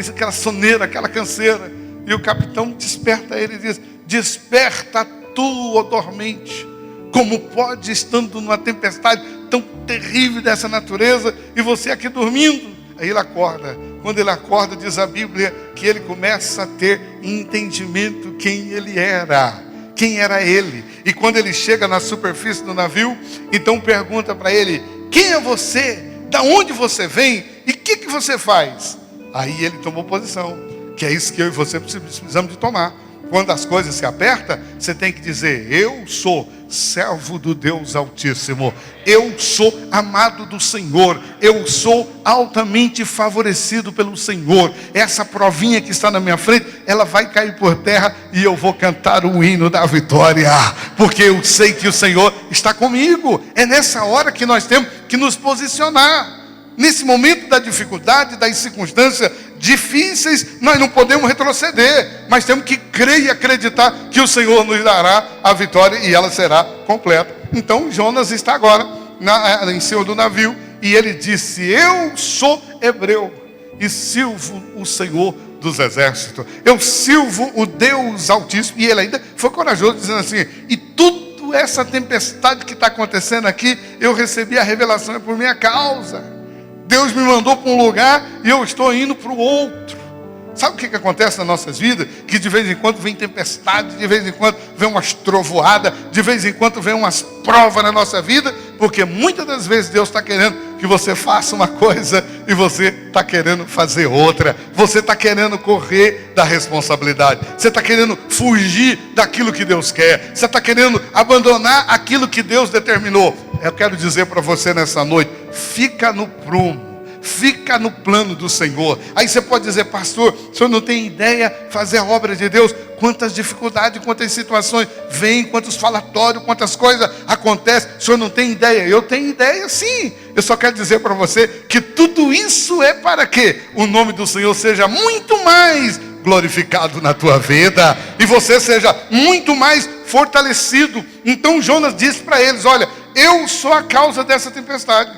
aquela soneira, aquela canseira. E o capitão desperta ele e diz: desperta tu, ó dormente, como pode, estando numa tempestade tão terrível dessa natureza, e você aqui dormindo? Aí ele acorda. Quando ele acorda, diz a Bíblia que ele começa a ter entendimento quem ele era, quem era ele. E quando ele chega na superfície do navio, então pergunta para ele: quem é você? Da onde você vem? E o que você faz? Aí ele tomou posição, que é isso que eu e você precisamos de tomar. Quando as coisas se apertam, você tem que dizer: eu sou servo do Deus Altíssimo, eu sou amado do Senhor, eu sou altamente favorecido pelo Senhor. Essa provinha que está na minha frente, ela vai cair por terra e eu vou cantar o hino da vitória, porque eu sei que o Senhor está comigo. É nessa hora que nós temos que nos posicionar. Nesse momento da dificuldade, das circunstâncias difíceis, nós não podemos retroceder, mas temos que crer e acreditar que o Senhor nos dará a vitória e ela será completa. Então Jonas está agora em cima do navio e ele disse: eu sou hebreu e sirvo o Senhor dos exércitos, eu sirvo o Deus Altíssimo. E ele ainda foi corajoso, dizendo assim: e tudo essa tempestade que está acontecendo aqui, eu recebi a revelação, é por minha causa. Deus me mandou para um lugar e eu estou indo para o outro. Sabe o que acontece nas nossas vidas? Que de vez em quando vem tempestade, de vez em quando vem umas trovoadas, de vez em quando vem umas provas na nossa vida, porque muitas das vezes Deus está querendo que você faça uma coisa e você está querendo fazer outra. Você está querendo correr da responsabilidade, você está querendo fugir daquilo que Deus quer, você está querendo abandonar aquilo que Deus determinou. Eu quero dizer para você nessa noite: fica no prumo, fica no plano do Senhor. Aí você pode dizer: pastor, o senhor não tem ideia fazer a obra de Deus? Quantas dificuldades, quantas situações vêm, quantos falatórios, quantas coisas acontecem. O senhor não tem ideia? Eu tenho ideia sim. Eu só quero dizer para você que tudo isso é para que o nome do Senhor seja muito mais glorificado na tua vida e você seja muito mais fortalecido. Então Jonas disse para eles: olha, eu sou a causa dessa tempestade.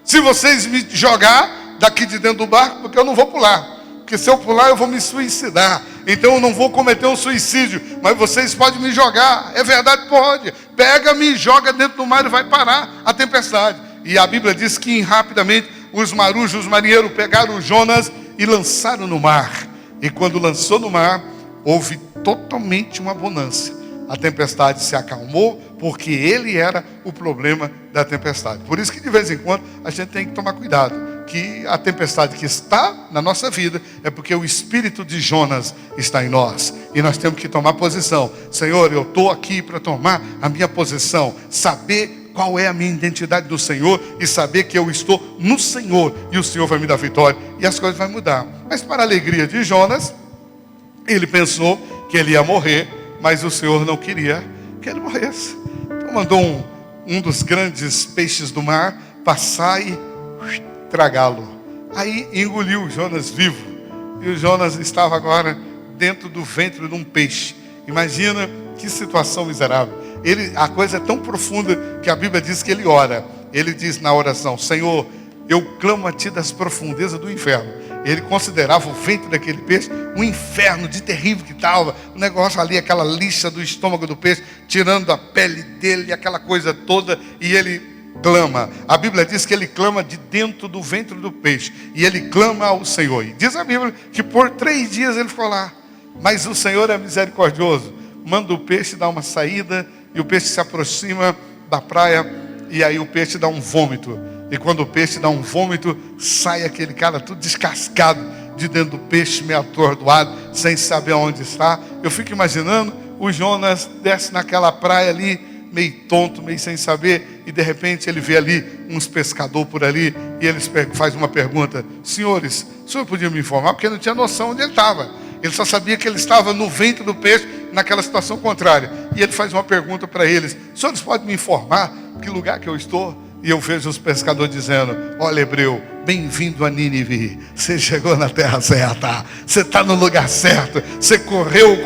Se vocês me jogar daqui de dentro do barco, porque eu não vou pular, porque se eu pular eu vou me suicidar, então eu não vou cometer um suicídio, mas vocês podem me jogar. É verdade, pode. Pega-me e joga dentro do mar e vai parar a tempestade. E a Bíblia diz que rapidamente os marujos, os marinheiros pegaram o Jonas e lançaram no mar. E quando lançou no mar, houve totalmente uma bonança. A tempestade se acalmou, porque ele era o problema da tempestade. Por isso que de vez em quando a gente tem que tomar cuidado, que a tempestade que está na nossa vida é porque o espírito de Jonas está em nós. E nós temos que tomar posição. Senhor, eu estou aqui para tomar a minha posição, saber qual é a minha identidade do Senhor e saber que eu estou no Senhor e o Senhor vai me dar vitória e as coisas vão mudar. Mas para a alegria de Jonas, ele pensou que ele ia morrer, mas o Senhor não queria que ele morresse. Então mandou um dos grandes peixes do mar passar e tragá-lo. Aí engoliu Jonas vivo. E o Jonas estava agora dentro do ventre de um peixe. Imagina que situação miserável. A coisa é tão profunda que a Bíblia diz que ele ora. Ele diz na oração: Senhor, eu clamo a Ti das profundezas do inferno. Ele considerava o ventre daquele peixe um inferno de terrível que estava. O negócio ali, aquela lixa do estômago do peixe, tirando a pele dele, aquela coisa toda. E ele clama. A Bíblia diz que ele clama de dentro do ventre do peixe. E ele clama ao Senhor. E diz a Bíblia que por 3 dias ele ficou lá. Mas o Senhor é misericordioso. Manda o peixe dar uma saída. E o peixe se aproxima da praia. E aí o peixe dá um vômito. E quando o peixe dá um vômito, sai aquele cara tudo descascado de dentro do peixe, meio atordoado, sem saber onde está. Eu fico imaginando, o Jonas desce naquela praia ali, meio tonto, meio sem saber, e de repente ele vê ali uns pescadores por ali, e eles fazem uma pergunta: senhores, o senhor podia me informar? Porque não tinha noção onde ele estava. Ele só sabia que ele estava no ventre do peixe, naquela situação contrária. E ele faz uma pergunta para eles: senhores podem me informar que lugar que eu estou? E eu vejo os pescadores dizendo: olha, hebreu, bem-vindo a Nínive. Você chegou na terra certa. Você está no lugar certo. Você correu,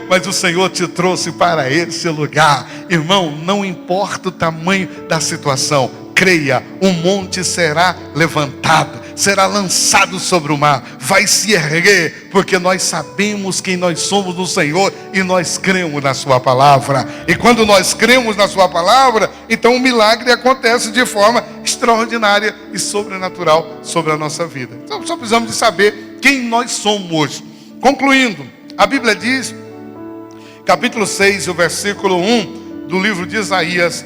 mas o Senhor te trouxe para esse lugar. Irmão, não importa o tamanho da situação, creia, o monte será levantado, será lançado sobre o mar, vai se erguer, porque nós sabemos quem nós somos no Senhor e nós cremos na sua palavra. E quando nós cremos na sua palavra, então o milagre acontece de forma extraordinária e sobrenatural sobre a nossa vida. Então só precisamos de saber quem nós somos. Concluindo, a Bíblia diz, capítulo 6, o versículo 1 do livro de Isaías,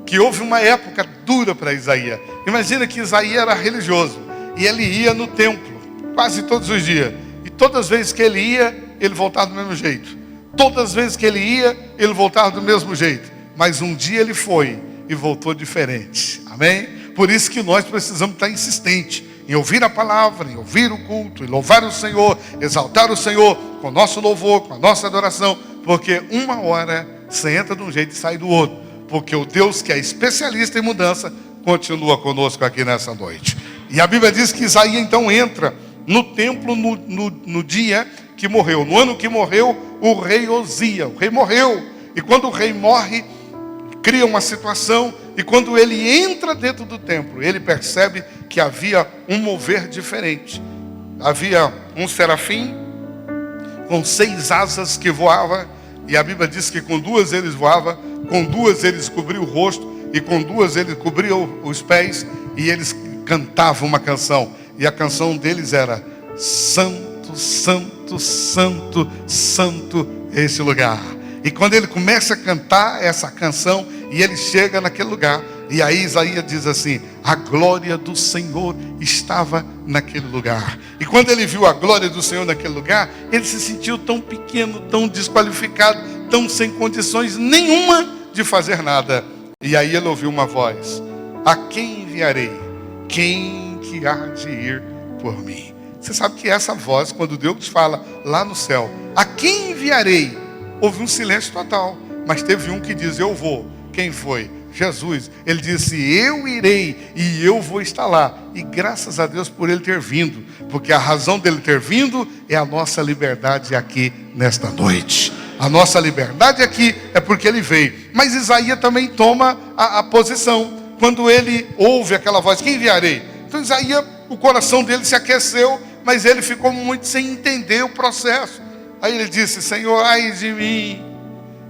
que houve uma época dura para Isaías. Imagina que Isaías era religioso. E ele ia no templo, quase todos os dias. E todas as vezes que ele ia, ele voltava do mesmo jeito. Todas as vezes que ele ia, ele voltava do mesmo jeito. Mas um dia ele foi e voltou diferente. Amém? Por isso que nós precisamos estar insistentes em ouvir a palavra, em ouvir o culto, em louvar o Senhor, exaltar o Senhor com o nosso louvor, com a nossa adoração. Porque uma hora você entra de um jeito e sai do outro. Porque o Deus que é especialista em mudança continua conosco aqui nessa noite. E a Bíblia diz que Isaías então entra no templo no dia que morreu. No ano que morreu o rei Osias. O rei morreu. E quando o rei morre, cria uma situação. E quando ele entra dentro do templo, ele percebe que havia um mover diferente. Havia um serafim com 6 asas que voava. E a Bíblia diz que com 2 eles voavam, com 2 eles cobriam o rosto, e com 2 eles cobriam os pés, e eles cantavam uma canção. E a canção deles era: Santo, Santo, Santo, Santo é esse lugar. E quando ele começa a cantar essa canção, e ele chega naquele lugar, e aí Isaías diz assim: a glória do Senhor estava naquele lugar. E quando ele viu a glória do Senhor naquele lugar, ele se sentiu tão pequeno, tão desqualificado, tão sem condições nenhuma de fazer nada. E aí ele ouviu uma voz: a quem enviarei? Quem que há de ir por mim? Você sabe que essa voz, quando Deus fala lá no céu, a quem enviarei? Houve um silêncio total. Mas teve um que diz: eu vou. Quem foi? Jesus. Ele disse: eu irei e eu vou estar lá. E graças a Deus por ele ter vindo, porque a razão dele ter vindo é a nossa liberdade aqui nesta noite. A nossa liberdade aqui é porque ele veio. Mas Isaías também toma a posição. Quando ele ouve aquela voz: quem enviarei? Então Isaías, o coração dele se aqueceu, mas ele ficou muito sem entender o processo. Aí ele disse: Senhor, ai de mim,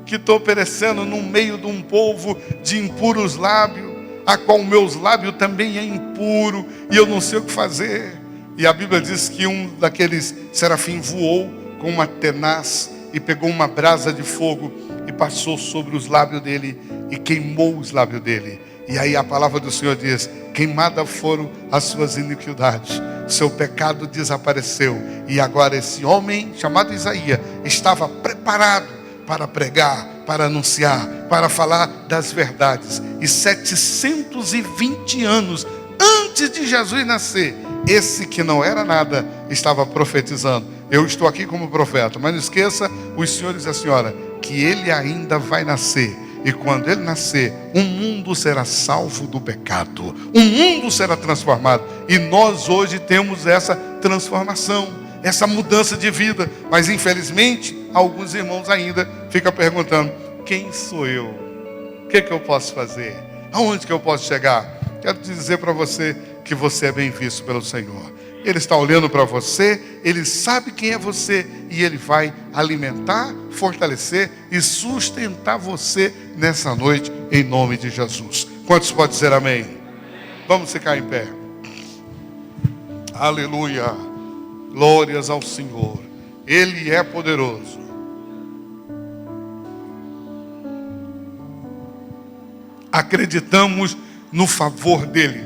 que estou perecendo no meio de um povo de impuros lábios, a qual meus lábios também é impuro, e eu não sei o que fazer. E a Bíblia diz que um daqueles serafim voou com uma tenaz e pegou uma brasa de fogo e passou sobre os lábios dele e queimou os lábios dele. E aí a palavra do Senhor diz: queimadas foram as suas iniquidades, seu pecado desapareceu. E agora esse homem chamado Isaías estava preparado para pregar, para anunciar, para falar das verdades. E 720 anos antes de Jesus nascer, esse que não era nada estava profetizando. Eu estou aqui como profeta, mas não esqueça, os senhores e a senhora, que ele ainda vai nascer. E quando ele nascer, o mundo será salvo do pecado. O mundo será transformado. E nós hoje temos essa transformação, essa mudança de vida. Mas infelizmente, alguns irmãos ainda ficam perguntando: quem sou eu? O que eu posso fazer? Aonde que eu posso chegar? Quero dizer para você que você é bem visto pelo Senhor. Ele está olhando para você, Ele sabe quem é você e Ele vai alimentar, fortalecer e sustentar você nessa noite, em nome de Jesus. Quantos podem dizer amém? Vamos ficar em pé. Aleluia. Glórias ao Senhor. Ele é poderoso. Acreditamos no favor dEle.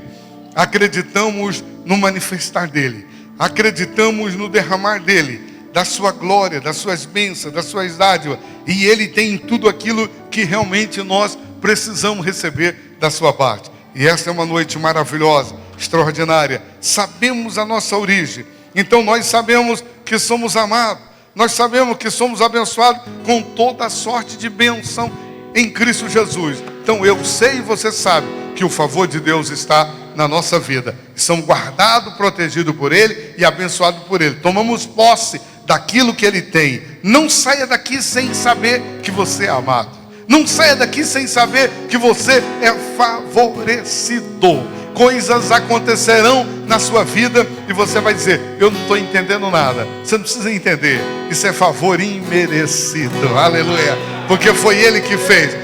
Acreditamos no manifestar dEle. Acreditamos no derramar dEle, da sua glória, das suas bênçãos, das suas dádivas. E Ele tem tudo aquilo que realmente nós precisamos receber da sua parte. E esta é uma noite maravilhosa, extraordinária. Sabemos a nossa origem. Então nós sabemos que somos amados. Nós sabemos que somos abençoados com toda a sorte de bênção em Cristo Jesus. Então eu sei e você sabe que o favor de Deus está na nossa vida. Somos guardados, protegidos por Ele e abençoados por Ele. Tomamos posse daquilo que Ele tem. Não saia daqui sem saber que você é amado. Não saia daqui sem saber que você é favorecido. Coisas acontecerão na sua vida e você vai dizer: eu não estou entendendo nada. Você não precisa entender. Isso é favor imerecido. Aleluia. Porque foi Ele que fez.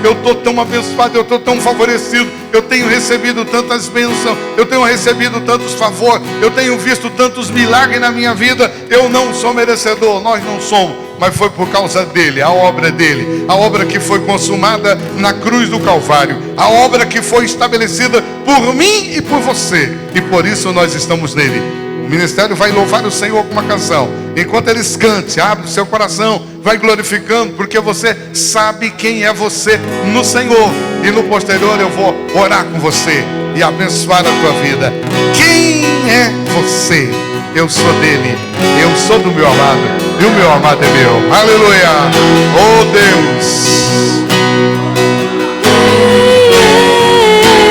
Eu estou tão abençoado, eu estou tão favorecido. Eu tenho recebido tantas bênçãos, eu tenho recebido tantos favores, eu tenho visto tantos milagres na minha vida. Eu não sou merecedor, nós não somos, mas foi por causa dele, a obra dele, a obra que foi consumada na cruz do Calvário, a obra que foi estabelecida por mim e por você, e por isso nós estamos nele. O ministério vai louvar o Senhor com uma canção. Enquanto eles cante, abre o seu coração, vai glorificando, porque você sabe quem é você no Senhor. E no posterior eu vou orar com você e abençoar a tua vida. Quem é você? Eu sou dele, eu sou do meu amado, e o meu amado é meu. Aleluia! Oh Deus!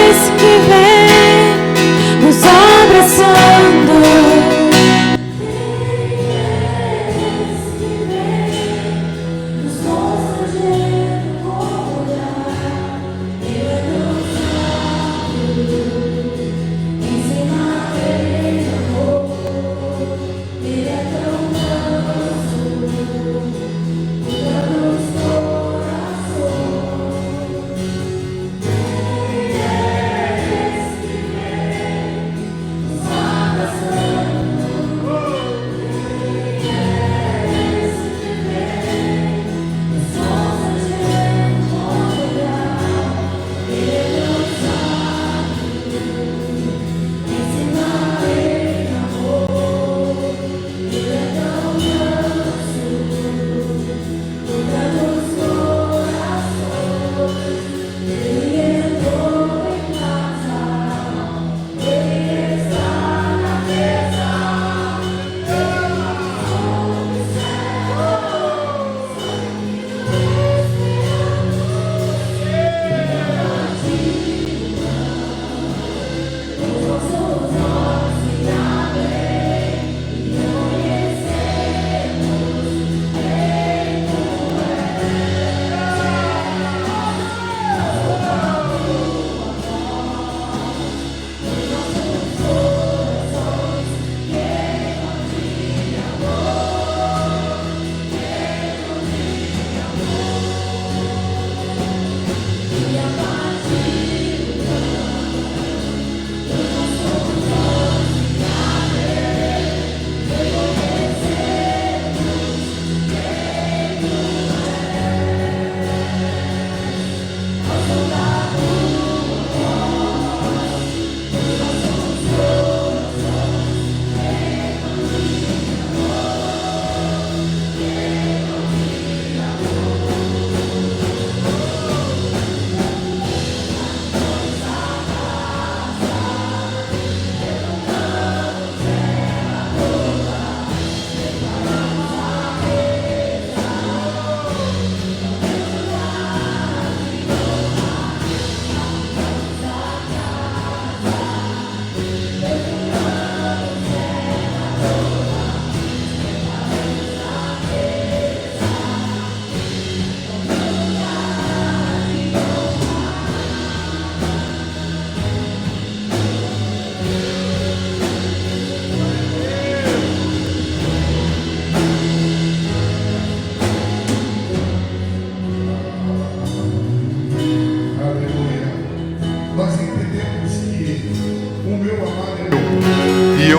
Esse que vem nos abraçando.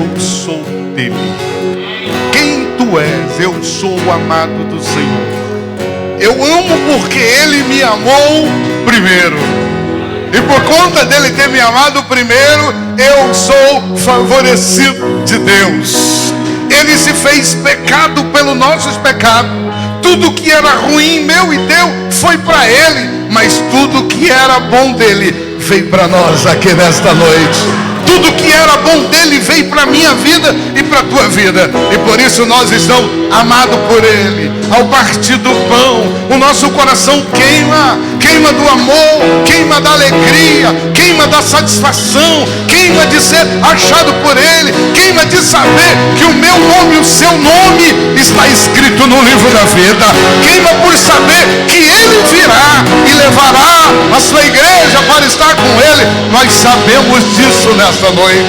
eu sou dele. Quem tu és? Eu sou o amado do Senhor. Eu amo porque Ele me amou primeiro. E por conta dele ter me amado primeiro, eu sou favorecido de Deus. Ele se fez pecado pelos nossos pecados. Tudo que era ruim, meu e teu, foi para Ele. Mas tudo que era bom dele, veio para nós aqui nesta noite. Tudo que era bom dele veio para a minha vida e para a tua vida. E por isso nós estamos amados por Ele. Ao partir do pão, o nosso coração queima. Queima do amor, queima da alegria, queima da satisfação, queima de ser achado por Ele, queima de saber que o meu nome e o seu nome está escrito no livro da vida. Queima por saber que Ele virá e levará a sua igreja para estar com Ele. Nós sabemos disso nesta noite.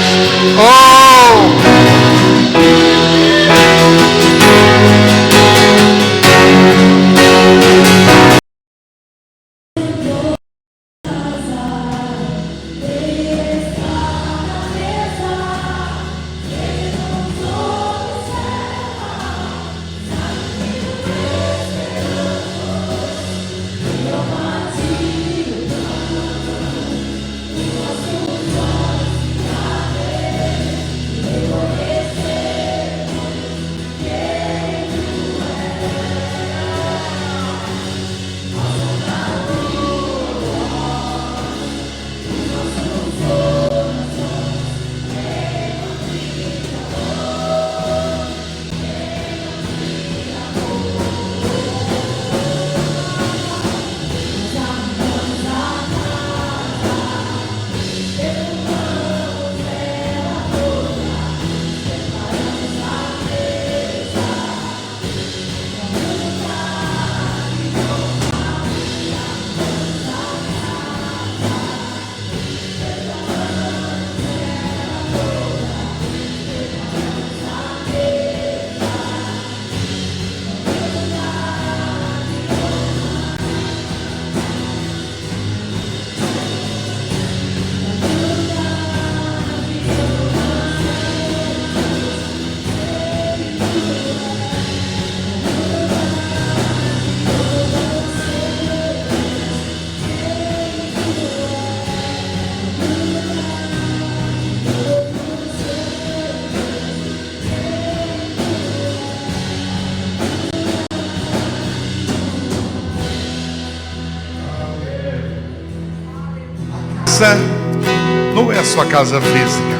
Não é a sua casa física,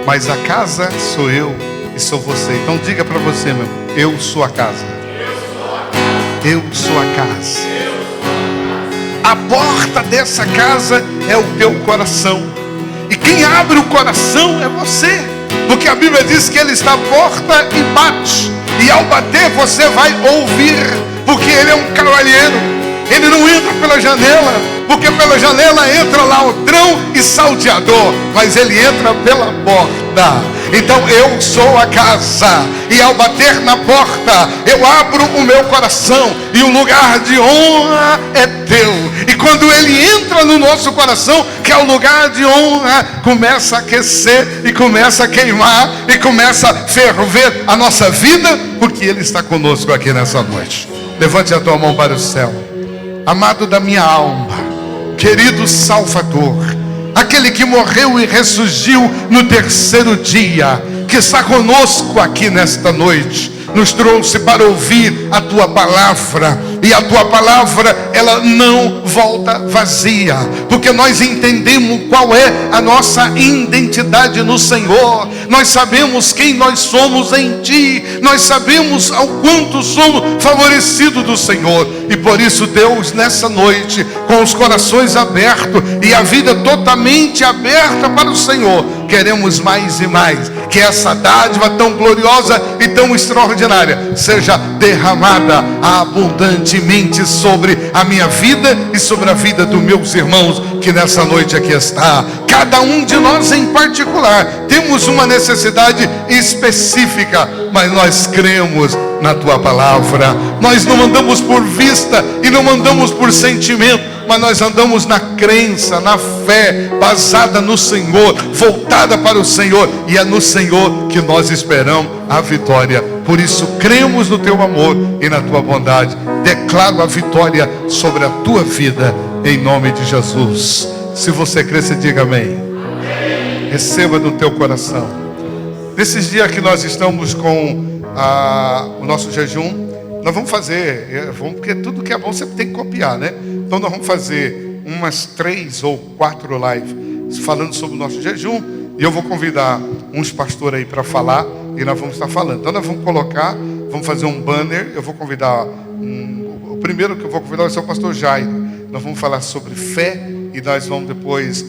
mas a casa sou eu e sou você. Então diga para você, meu, eu sou a casa. Eu sou a casa. A porta dessa casa é o teu coração. E quem abre o coração é você. Porque a Bíblia diz que Ele está à porta e bate. E ao bater você vai ouvir. Porque Ele é um cavalheiro. Ele não entra pela janela, porque pela janela entra ladrão e salteador, mas Ele entra pela porta. Então eu sou a casa, e ao bater na porta eu abro o meu coração, e o lugar de honra é teu. E quando Ele entra no nosso coração, que é o lugar de honra, começa a aquecer e começa a queimar e começa a ferver a nossa vida, porque Ele está conosco aqui nessa noite. Levante a tua mão para o céu. Amado da minha alma, querido Salvador, aquele que morreu e ressurgiu no terceiro dia, que está conosco aqui nesta noite, nos trouxe para ouvir a tua palavra. E a tua palavra, ela não volta vazia, porque nós entendemos qual é a nossa identidade no Senhor. Nós sabemos quem nós somos em Ti. Nós sabemos ao quanto somos favorecidos do Senhor. E por isso, Deus, nessa noite, com os corações abertos e a vida totalmente aberta para o Senhor, queremos mais e mais que essa dádiva tão gloriosa e tão extraordinária seja derramada abundantemente sobre a minha vida e sobre a vida dos meus irmãos que nessa noite aqui está. Cada um de nós em particular temos uma necessidade específica, mas nós cremos na tua palavra. Nós não andamos por vista e não andamos por sentimento, mas nós andamos na crença, na fé, basada no Senhor, voltada para o Senhor, e é no Senhor que nós esperamos a vitória. Por isso cremos no teu amor e na tua bondade. Declaro a vitória sobre a tua vida, em nome de Jesus. Se você crê, você diga amém. Receba no teu coração. Nesses dias que nós estamos com o nosso jejum, nós vamos fazer, porque tudo que é bom sempre tem que copiar, né? Então nós vamos fazer umas 3 ou 4 lives falando sobre o nosso jejum, e eu vou convidar uns pastores aí para falar, e nós vamos estar falando. Então nós vamos colocar, vamos fazer um banner. Eu vou convidar, o primeiro que eu vou convidar vai ser o pastor Jairo. Nós vamos falar sobre fé, e nós vamos depois,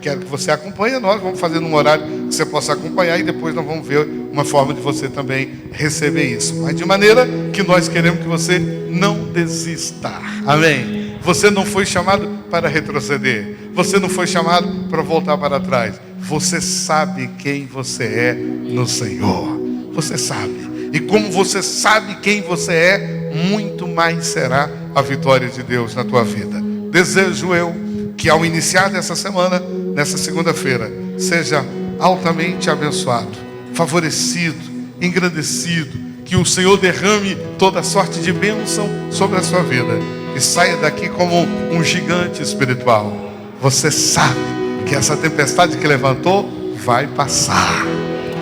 quero que você acompanhe nós, vamos fazer num horário que você possa acompanhar, e depois nós vamos ver uma forma de você também receber isso. Mas de maneira que nós queremos que você não desista. Amém? Você não foi chamado para retroceder. Você não foi chamado para voltar para trás. Você sabe quem você é no Senhor. Você sabe. E como você sabe quem você é, muito mais será a vitória de Deus na tua vida. Desejo eu que ao iniciar dessa semana, nessa segunda-feira, seja altamente abençoado, favorecido, engrandecido, que o Senhor derrame toda sorte de bênção sobre a sua vida e saia daqui como um gigante espiritual. Você sabe que essa tempestade que levantou vai passar.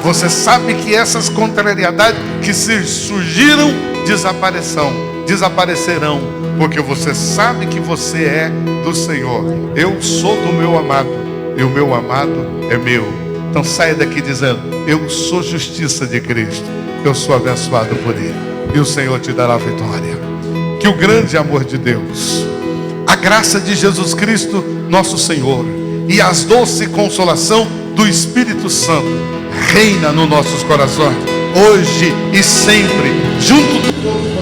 Você sabe que essas contrariedades que se surgiram desaparecerão, porque você sabe que você é do Senhor. Eu sou do meu amado, e o meu amado é meu. Então saia daqui dizendo: eu sou justiça de Cristo, eu sou abençoado por Ele, e o Senhor te dará vitória. Que o grande amor de Deus, a graça de Jesus Cristo, nosso Senhor, e as doce consolação do Espírito Santo reina nos nossos corações, hoje e sempre, junto de todos.